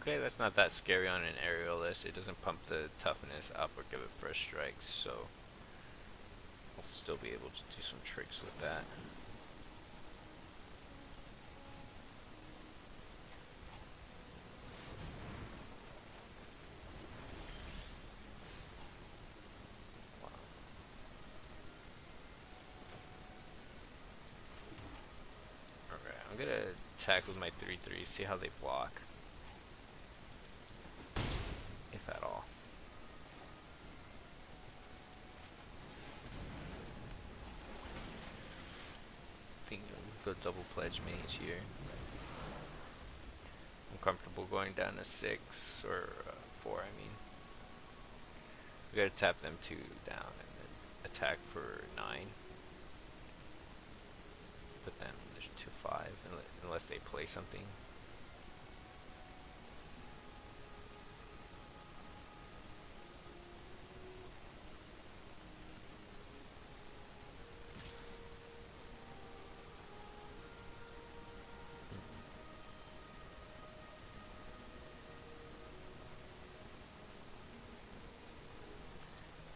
Okay, that's not that scary on an aerial list. It doesn't pump the toughness up or give it fresh strikes, so I'll still be able to do some tricks with that. I'm gonna attack with my 3/3, see how they block. If at all. I think we'll go double pledge mage here. I'm comfortable going down to 6 or 4, I mean. We gotta tap them 2 down and then attack for 9. But then there's 2/5 unless they play something.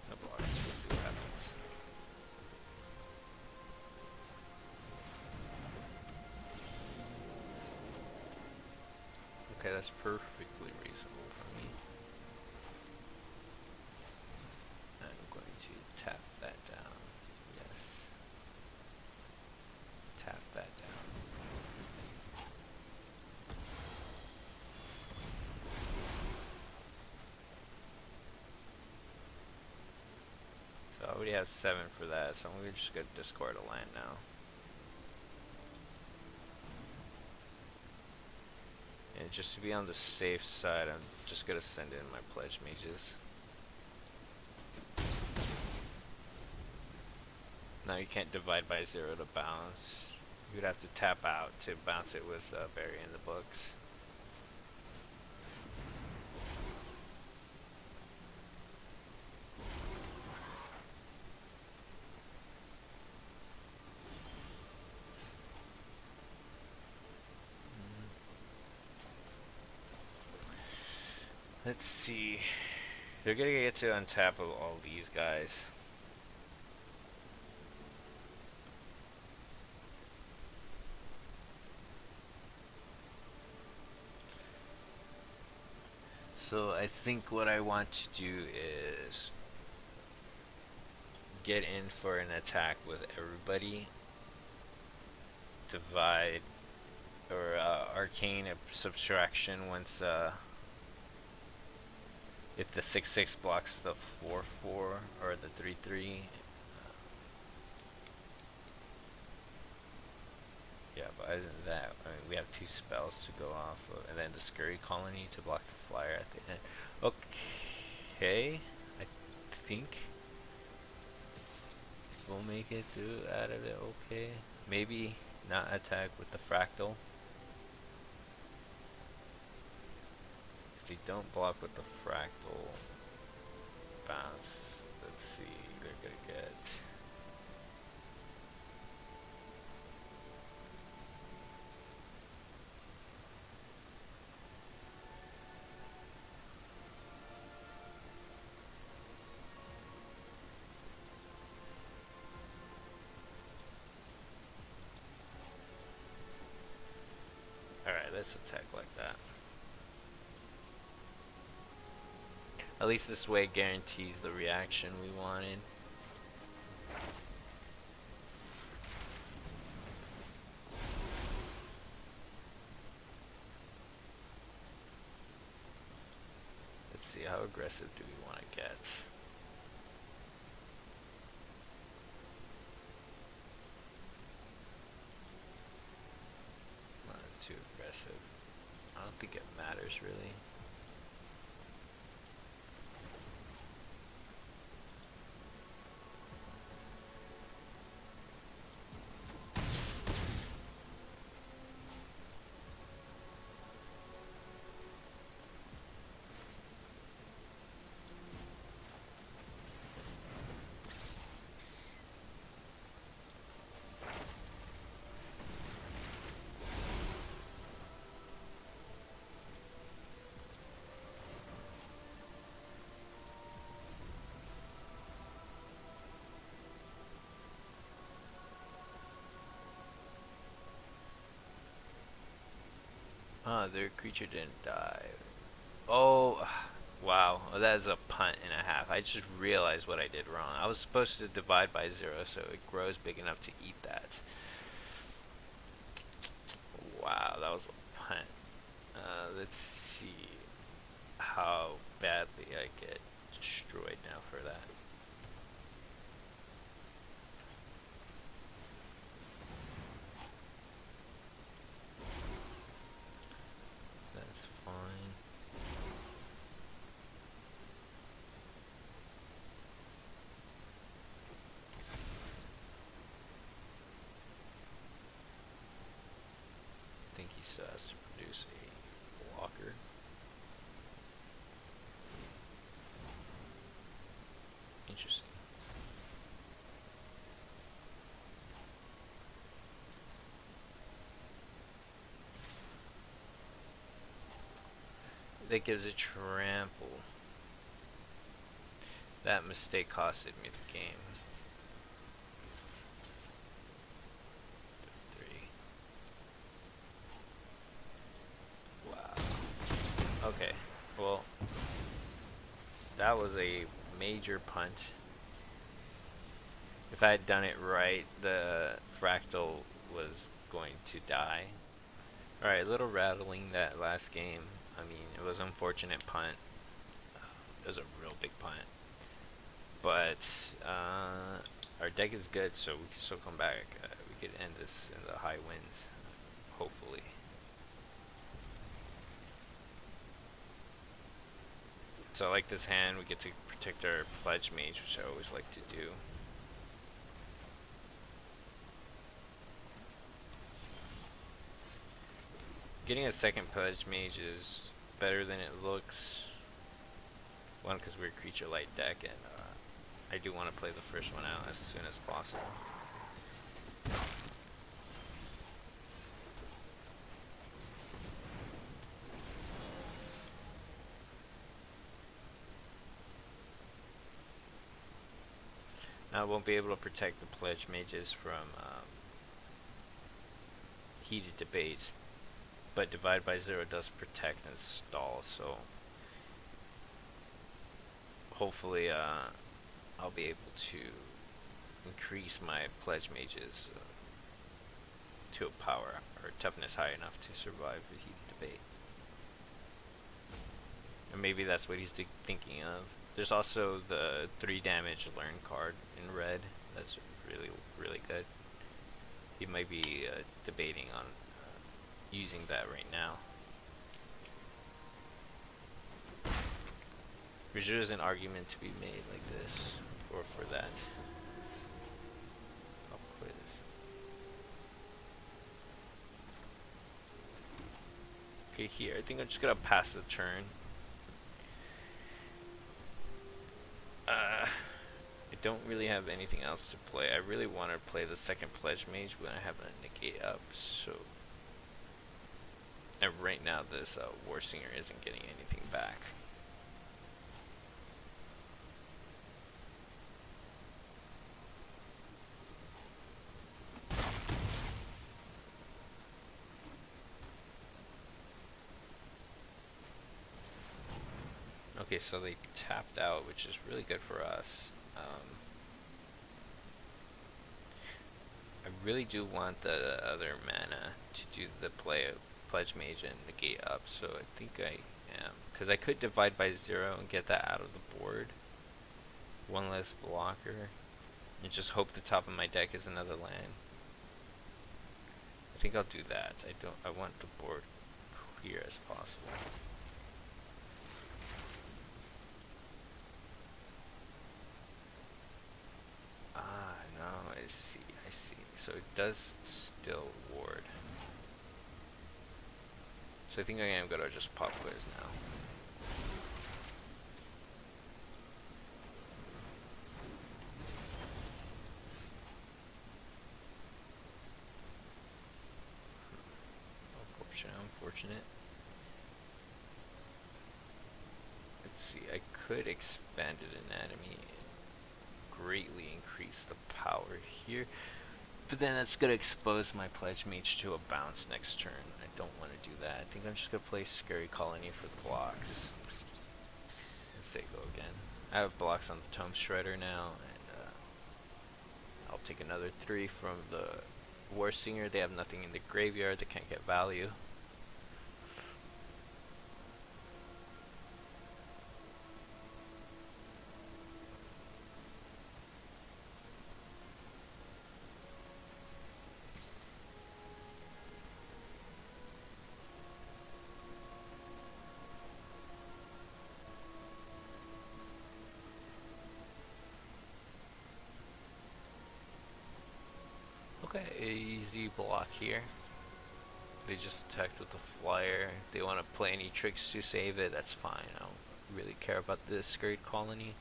No blocks. Let's see what happens. Okay, that's perfectly reasonable for me. I'm going to tap that down. Yes. Tap that down. So I already have 7 for that, so I'm just going to discard a land now. And just to be on the safe side, I'm just going to send in my pledge mages. Now you can't divide by 0 to bounce. You would have to tap out to bounce it with Barry in the books. Let's see. They're gonna get to untap of all these guys. So I think what I want to do is get in for an attack with everybody. Divide or arcane subtraction once if the 6/6 blocks the 4/4 or the 3/3. Yeah, but other than that, I mean, we have 2 spells to go off of, and then the Scurry Colony to block the flyer at the end. Okay, I think we'll make it through out of it okay. Maybe not attack with the Fractal. If they don't block with the Fractal bounce, let's see, they're gonna get... Alright, let's attack like that. At least this way it guarantees the reaction we wanted. Let's see, how aggressive do we want to get? Not too aggressive. I don't think it matters really. Their creature didn't die. Oh, wow. Well, that is a punt and a half. I just realized what I did wrong. I was supposed to divide by 0 so it grows big enough to eat that. Wow, that was a punt. Let's see how badly I get destroyed now for that. That's fine. I think he still has to produce a blocker. Interesting. That gives a trample. That mistake costed me the game. 3. Wow. Okay. Well, that was a major punt. If I had done it right, the Fractal was going to die. Alright, a little rattling that last game. I mean, it was an unfortunate punt. It was a real big punt. But our deck is good, so we can still come back. We could end this in the high wins, hopefully. So I like this hand. We get to protect our Pledge Mage, which I always like to do. Getting a second Pledge Mage is better than it looks. One, because we're a creature light deck, and I do want to play the first one out as soon as possible. Now I won't be able to protect the Pledge Mages from heated debates, but Divide by 0 does protect and stall, so hopefully I'll be able to increase my Pledge Mages to a power or toughness high enough to survive the heated debate. And maybe that's what he's thinking of. There's also the 3 damage learn card in red. That's really, really good. He might be debating on using that right now. There's an argument to be made like this for that. I'll play this. Okay, here. I think I'm just gonna pass the turn. I don't really have anything else to play. I really want to play the second Pledge Mage, but I have a negate up, so... And right now this War Singer isn't getting anything back. Okay, so they tapped out, which is really good for us. I really do want the other mana to do the Pledge Mage and negate up, so I think I am. Because I could divide by 0 and get that out of the board. One less blocker. And just hope the top of my deck is another land. I think I'll do that. I want the board clear as possible. No, I see. So it does still ward. So I think I am gonna just pop quiz now. Unfortunate. Let's see, I could expand an anatomy and greatly increase the power here. But then that's going to expose my Pledge Mage to a bounce next turn. I don't want to do that. I think I'm just going to play Scurry Colony for the blocks. Let's say go again. I have blocks on the Tome Shredder now, and I'll take another 3 from the War Singer. They have nothing in the graveyard. They can't get value. Okay, easy block here. They just attacked with the flyer. If they want to play any tricks to save it, that's fine. I don't really care about this Scurried Colony.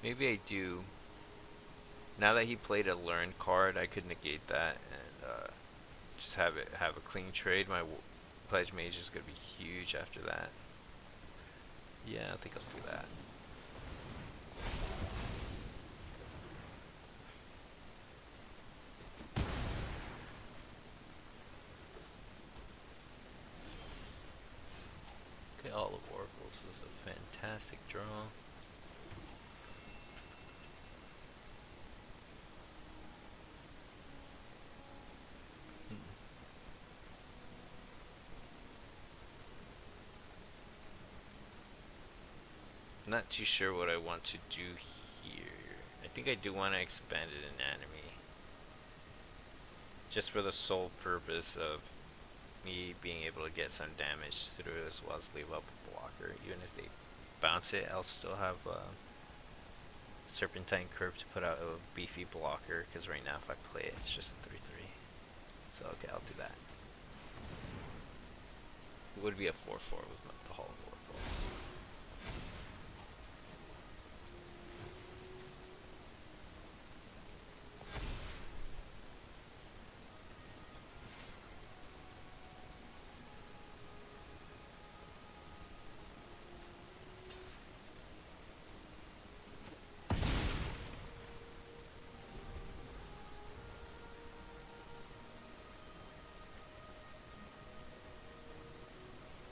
Maybe I do. Now that he played a learned card, I could negate that and just have a clean trade. My Pledge Mage is gonna be huge after that. Yeah, I think I'll do that. Okay, all of Oracles is a fantastic draw. Not too sure what I want to do here. I think I do want to expand it in enemy. Just for the sole purpose of me being able to get some damage through as well as leave up a blocker. Even if they bounce it, I'll still have a Serpentine Curve to put out a beefy blocker, because right now if I play it, it's just a 3-3. So okay, I'll do that. It would be a 4-4 with the Hall of Oracles.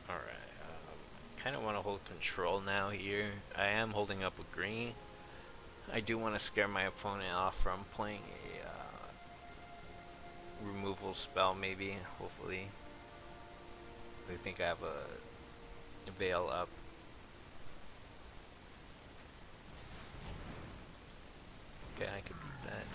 I kind of want to hold control now here. I am holding up a green. I do want to scare my opponent off from playing a removal spell, maybe, hopefully. They think I have a Veil up. Okay, I could beat that.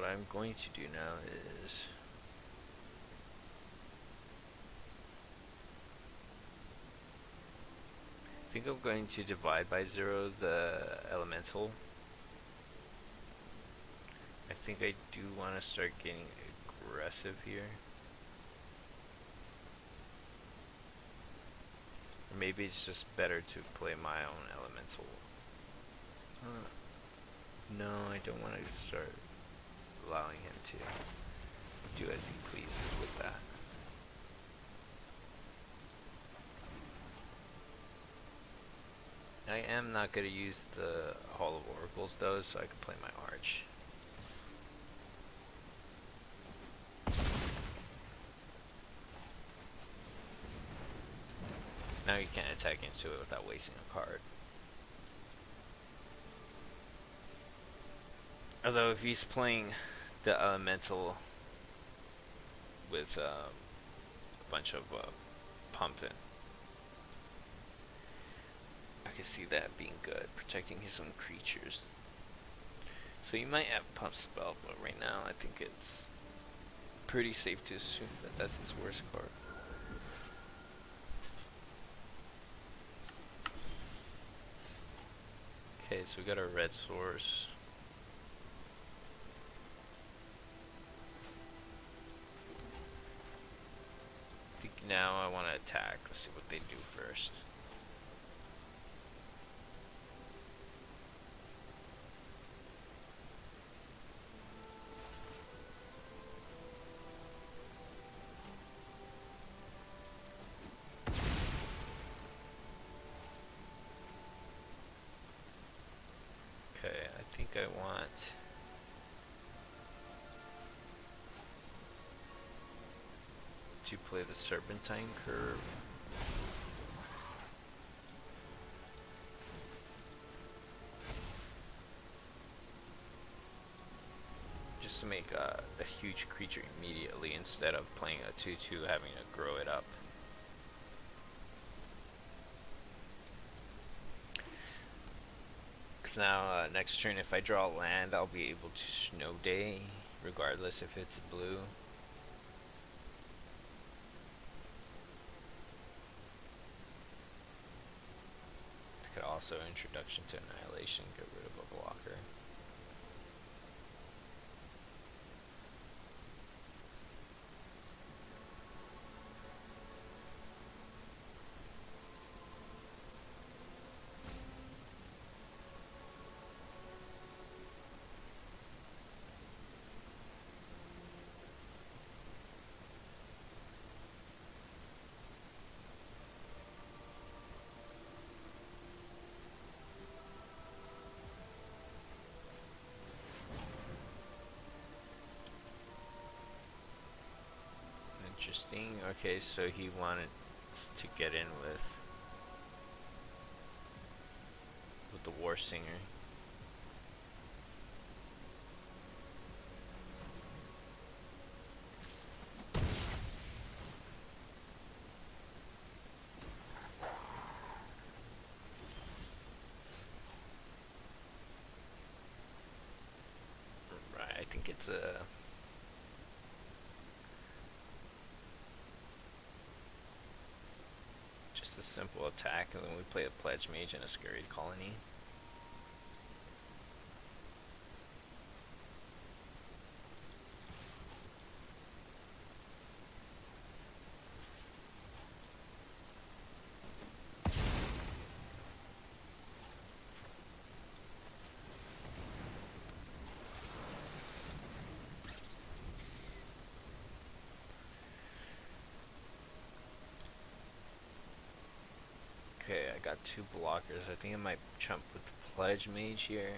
what I'm going to do now is I think I'm going to divide by 0 the elemental. I think I do want to start getting aggressive here. Or maybe it's just better to play my own elemental. No, I don't want to start allowing him to do as he pleases with that. I am not going to use the Hall of Oracles though, so I can play my Arch. Now you can't attack into it without wasting a card. Although if he's playing the elemental with a bunch of pumping, I can see that being good, protecting his own creatures. So you might have pump spell, but right now I think it's pretty safe to assume that that's his worst card. Okay, so we got our red source. I think now I want to attack. Let's see what they do first. Okay, I think I want to play the Serpentine Curve. Just to make a huge creature immediately instead of playing a 2/2 having to grow it up. Because now next turn if I draw land I'll be able to Snow Day regardless if it's blue. I could also Introduction to Annihilation, get rid of a blocker. Interesting. Okay, so he wanted to get in with the War Singer. Right, I think it's a just a simple attack, and then we play a Pledge Mage and a Scurried Colony. Okay, I got 2 blockers. I think I might jump with the Pledge Mage here.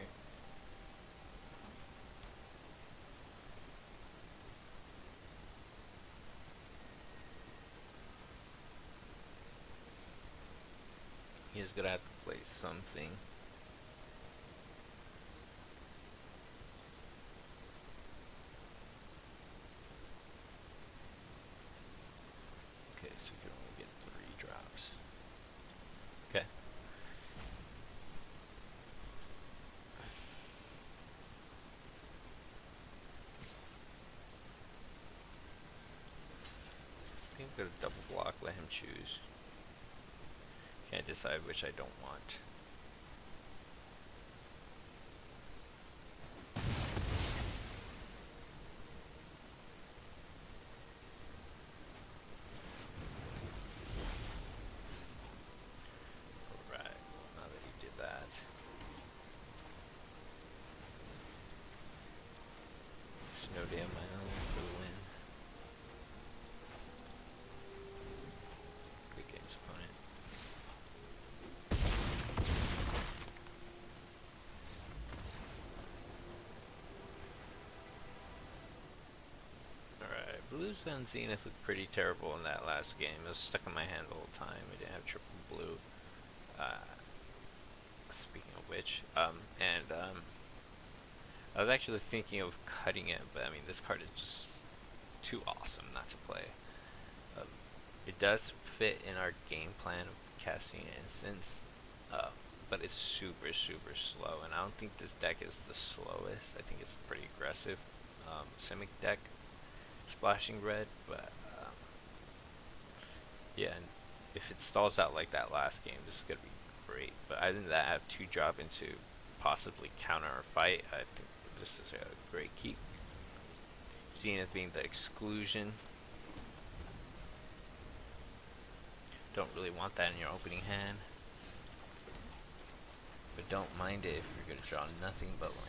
He's gonna have to play something. Okay, so we can only get 3 drops. Okay. Go to double block, let him choose. Can't decide which I don't want. Alright, now that he did that. Snow Day on my own for the win. Good games, opponent. Alright, Blue's on Zenith looked pretty terrible in that last game. It was stuck in my hand the whole time. We didn't have triple blue. Speaking of which, I was actually thinking of cutting it, but I mean, this card is just too awesome not to play. It does fit in our game plan of casting an instance, but it's super slow, and I don't think this deck is the slowest. I think it's pretty aggressive. Simic deck, splashing red, but yeah, and if it stalls out like that last game, this is gonna be great. But other than that, I have 2 drop into possibly counter or fight. I think this is a great keep. Zenith being the exclusion. Don't really want that in your opening hand. But don't mind it if you're going to draw nothing but land.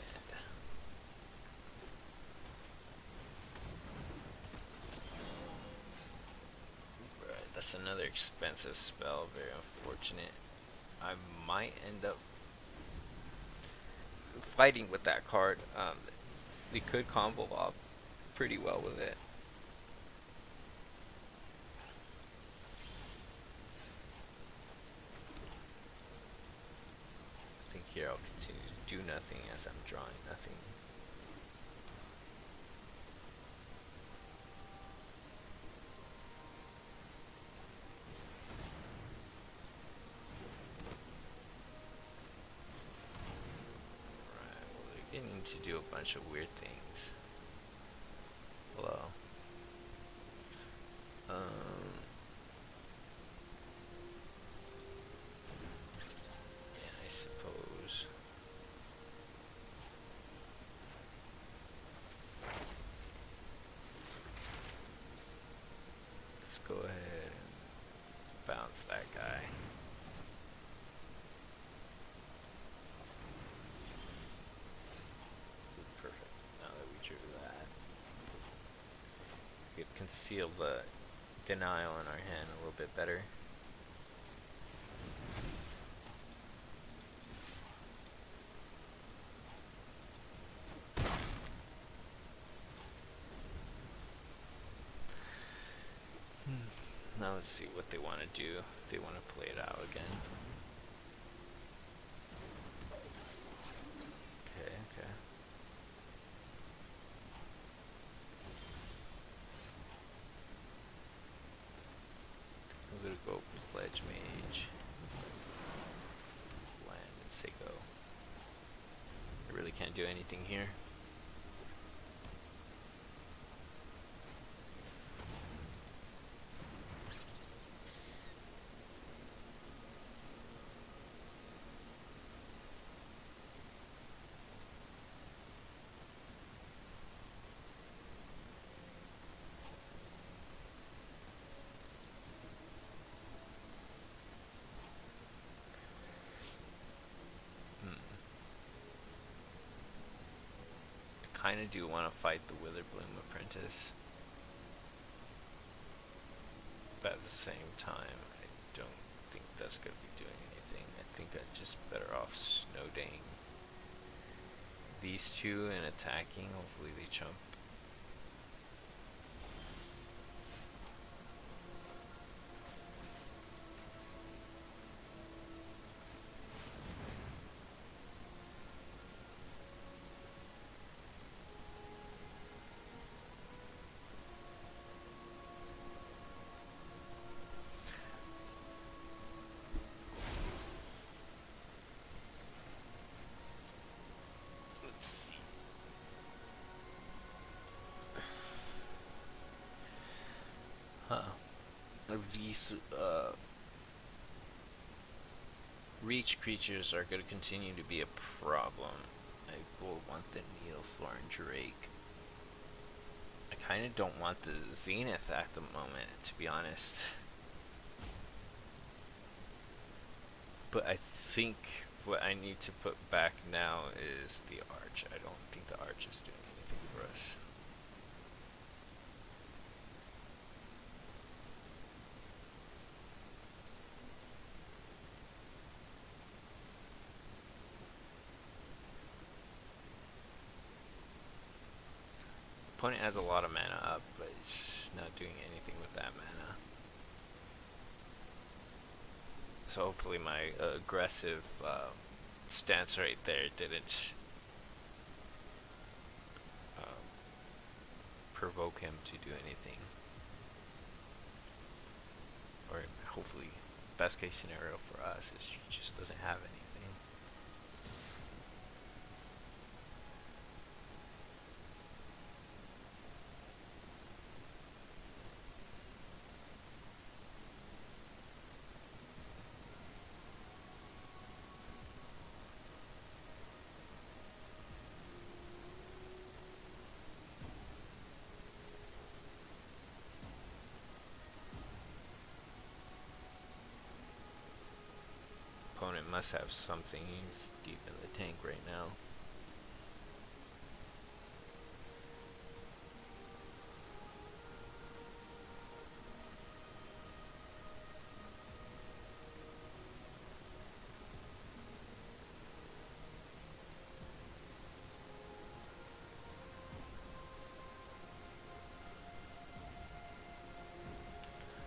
Right, that's another expensive spell. Very unfortunate. I might end up fighting with that card. They could combo off pretty well with it. I think here I'll continue to do nothing as I'm drawing nothing. Right, well, they're getting to do a bunch of weird things. Hello. Yeah, I suppose. Let's go ahead and bounce that guy. Perfect. Now that we drew that, we could conceal the denial in our hand a little bit better. Now let's see what they want to do. If they want to play it out again. Okay. I'm gonna go Pledge Mage. Land and say go. I really can't do anything here. Kinda do want to fight the Witherbloom Apprentice, but at the same time, I don't think that's gonna be doing anything. I think I'm just better off snowdaying these two and attacking. Hopefully they chump. of these reach creatures are going to continue to be a problem. I will want the Needlethorn Drake. I kind of don't want the Zenith at the moment, to be honest. But I think what I need to put back now is the Arch. I don't think the Arch is doing anything for us. Opponent has a lot of mana up, but it's not doing anything with that mana. So hopefully my aggressive stance right there didn't uh, provoke him to do anything. Or hopefully, best case scenario for us is he just doesn't have anything. Opponent must have something. He's deep in the tank right now.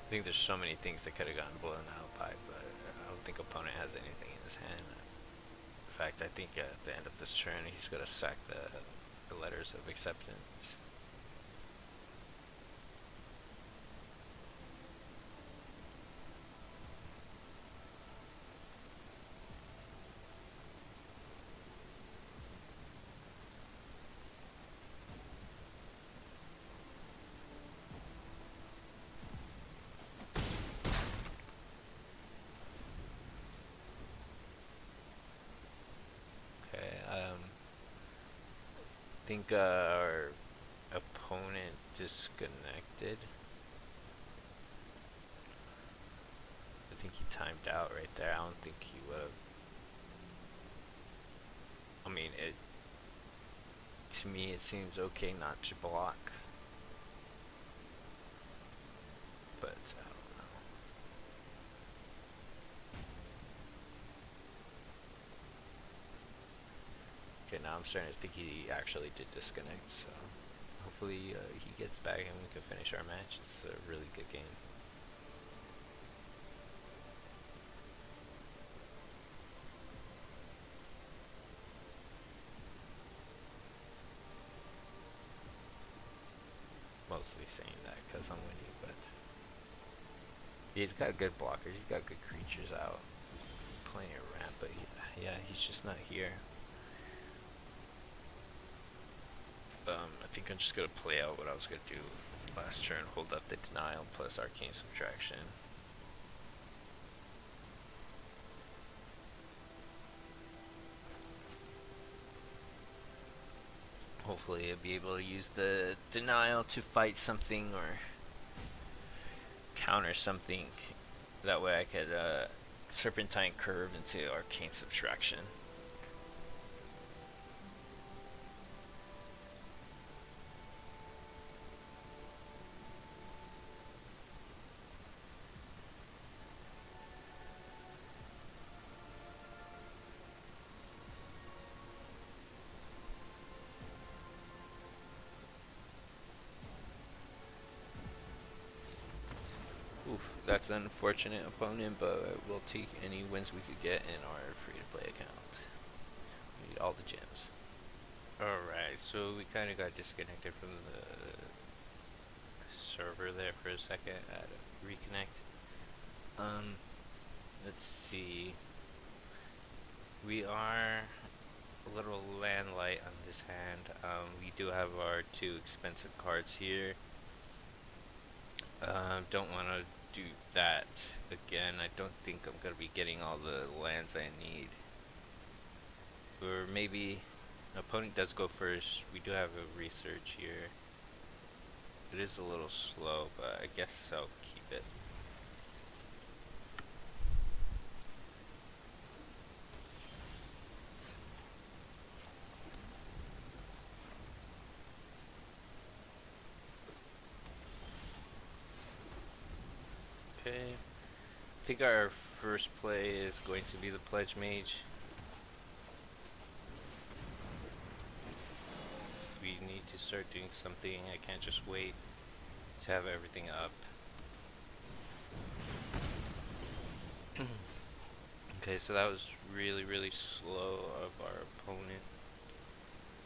I think there's so many things that could have gotten blown out by, but I don't think opponent has anything in his hand. In fact, I think at the end of this turn, he's gonna sack the letters of acceptance. Okay. I think our opponent disconnected. I think he timed out right there. I don't think he would have. I mean, it. To me, it seems okay not to block, but I don't know. Okay, now I'm starting to think he actually did disconnect. So hopefully he gets back and we can finish our match. It's a really good game. Mostly saying that because I'm winning, but he's got good blockers. He's got good creatures out. Plenty of ramp, but yeah, he's just not here. I think I'm just gonna play out what I was gonna do last turn. Hold up the denial plus arcane subtraction. Hopefully, I'll be able to use the denial to fight something or counter something. That way, I could serpentine curve into arcane subtraction. Oof, that's an unfortunate opponent, but we'll take any wins we could get in our free-to-play account. We need all the gems. Alright, so we kind of got disconnected from the server there for a second. I had to reconnect. Let's see. We are a little land light on this hand. We do have our two expensive cards here. Don't want to do that again. I don't think I'm gonna be getting all the lands I need. Or maybe opponent does go first. We do have a research here. It is a little slow, but I guess I'll keep it. Okay. I think our first play is going to be the Pledge Mage. We need to start doing something. I can't just wait to have everything up. Okay, so that was really, really slow of our opponent.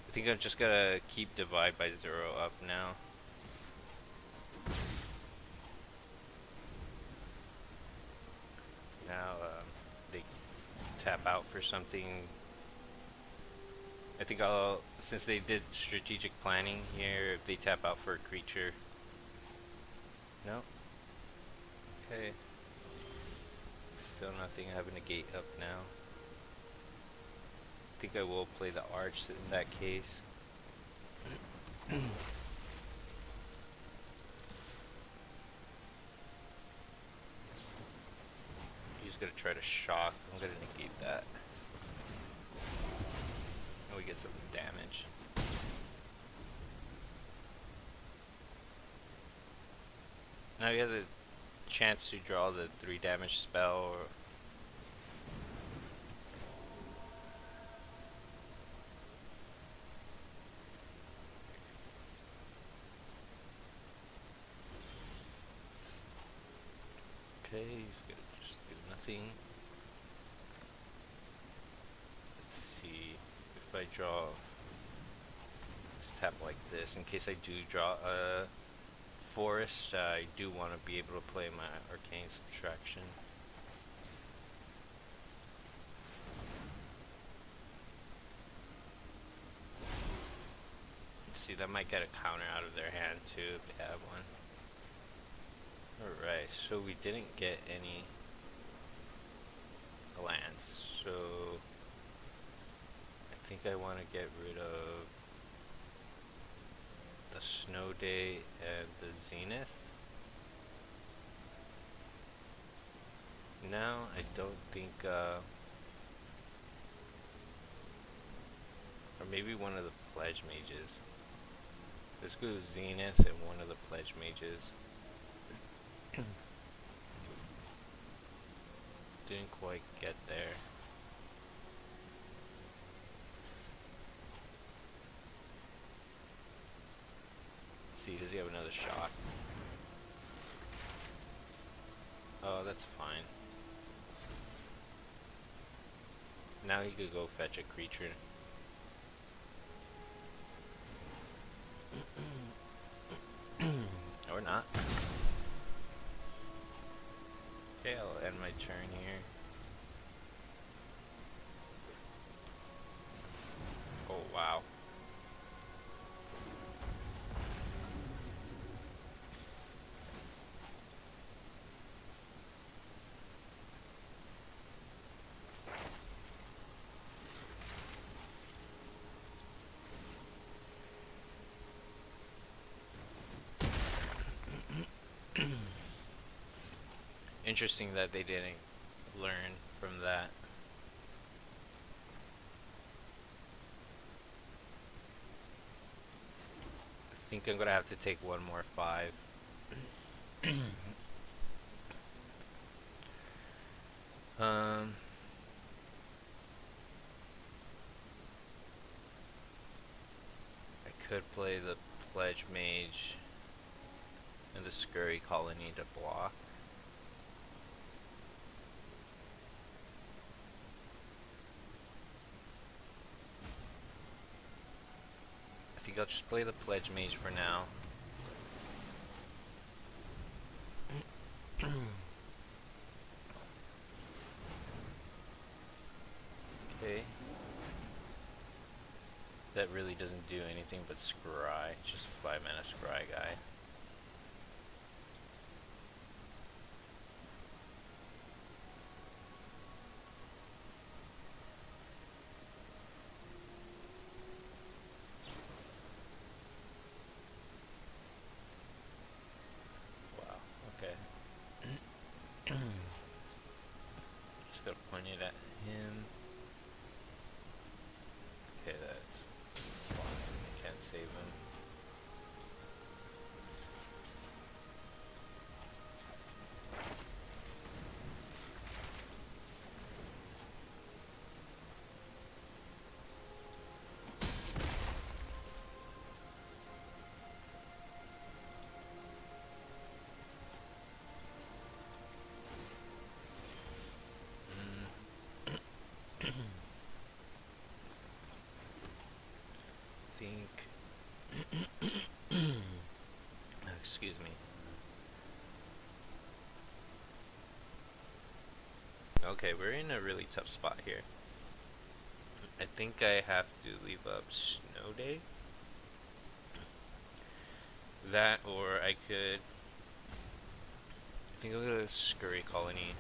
I think I'm just gonna keep divide by 0 up now. Now they tap out for something. I think I'll, since they did strategic planning here, if they tap out for a creature. No. Okay. Still nothing. I have a negate up now. I think I will play the arch in that case. He's gonna try to shock. I'm gonna negate that. And we get some damage. Now he has a chance to draw the 3 damage spell. Or okay, he's gonna just do nothing. Let's see if I draw. Let's tap like this in case I do draw a forest. I do want to be able to play my arcane subtraction. Let's see, that might get a counter out of their hand too if they have one. Alright, so we didn't get any lands, so I think I want to get rid of the Snow Day and the Zenith. No, I don't think, or maybe one of the Pledge Mages. Let's go Zenith and one of the Pledge Mages. Didn't quite get there. Let's see, does he have another shot? Oh, that's fine. Now he could go fetch a creature. Or not. Okay, I'll end my turn here. Oh, wow. Interesting that they didn't learn from that. I think I'm gonna have to take one more 5. I could play the Pledge Mage and the Scurry Colony to block. I think I'll just play the Pledge Mage for now. Okay. That really doesn't do anything but scry. It's just a 5 mana scry guy. Excuse me. Okay, we're in a really tough spot here. I think I have to leave up Snow Day. That, or I could. I think I'll go to Scurry Colony.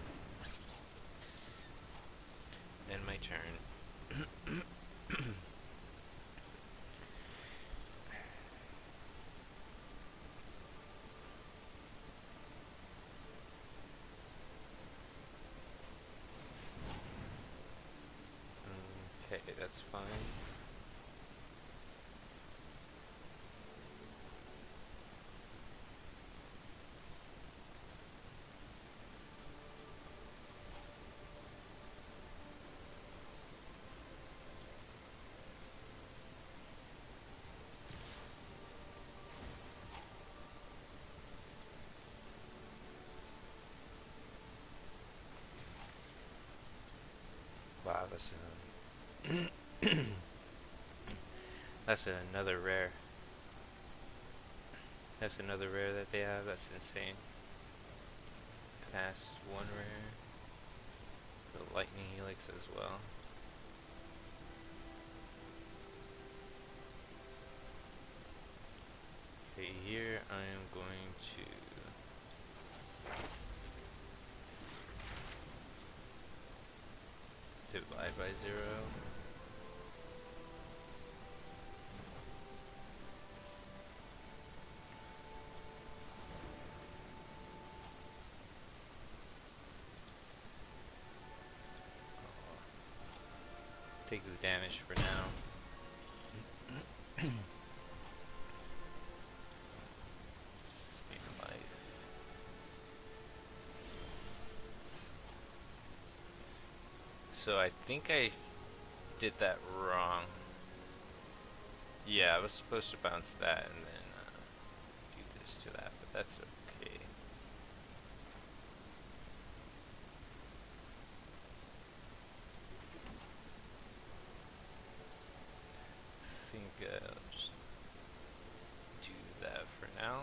End my turn. Okay, that's fine. Wow, that's another rare. That's another rare that they have. That's insane. Cast one rare. The lightning helix as well. Okay, here I am going to divide by 0. Take the damage for now. Gain life. So I think I did that wrong. Yeah, I was supposed to bounce that and then do this to that, but that's okay. I think I'll just do that for now.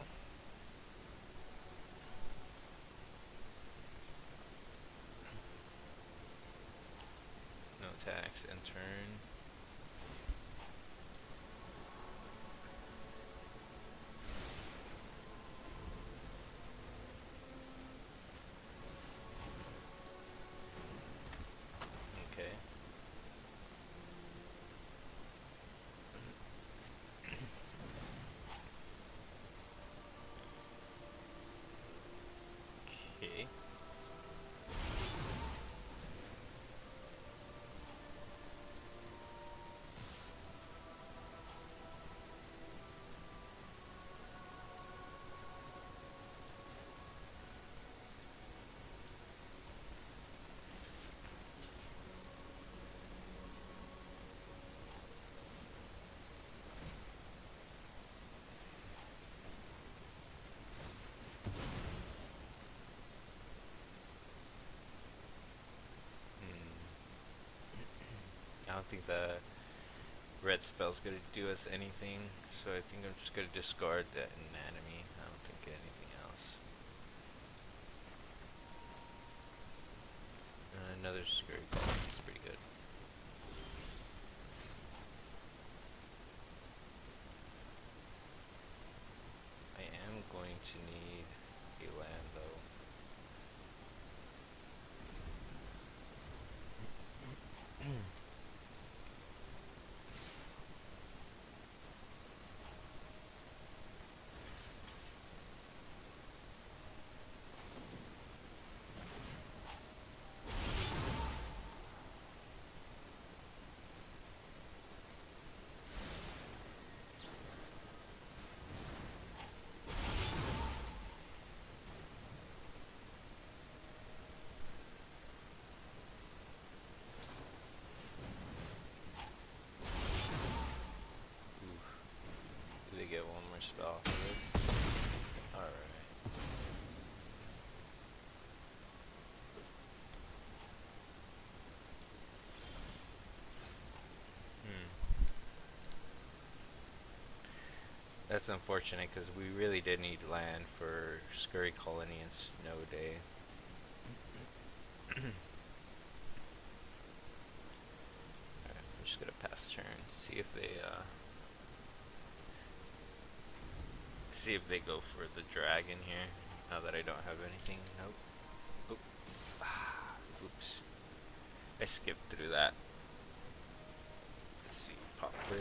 No attacks and turn. Okay. Okay. I don't think the red spell's gonna do us anything, so I think I'm just gonna discard that anatomy. I don't think anything else. Another scurry ball. That's pretty good. I am going to need a land though. Do they get one more spell for this? Alright. That's unfortunate because we really did need land for Scurry Colony and Snow Day. Alright, I'm just gonna pass turn, see if they go for the dragon here. Now that I don't have anything. Nope. Oop. Ah, oops. I skipped through that. Let's see. Pop quiz.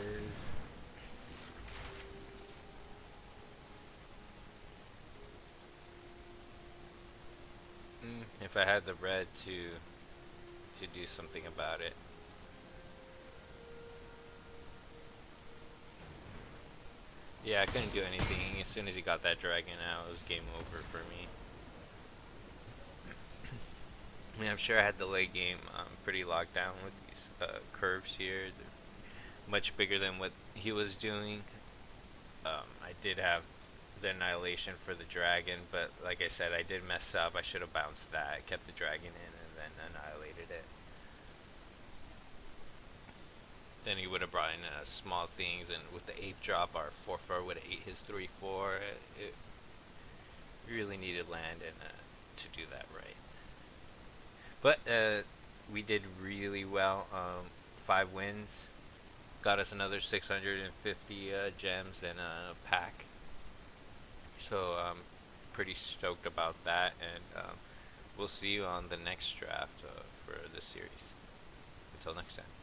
If I had the red to do something about it. Yeah, I couldn't do anything. As soon as he got that dragon out, it was game over for me. I mean, I'm sure I had the late game pretty locked down with these curves here. They're much bigger than what he was doing. I did have the annihilation for the dragon, but like I said, I did mess up. I should have bounced that. I kept the dragon in and then annihilated it. Then he would have brought in small things, and with the 8th drop, our 4/4 would have ate his 3/4. It really needed land and to do that right. But we did really well. 5 wins got us another 650 gems and a pack. So I'm pretty stoked about that, and we'll see you on the next draft for this series. Until next time.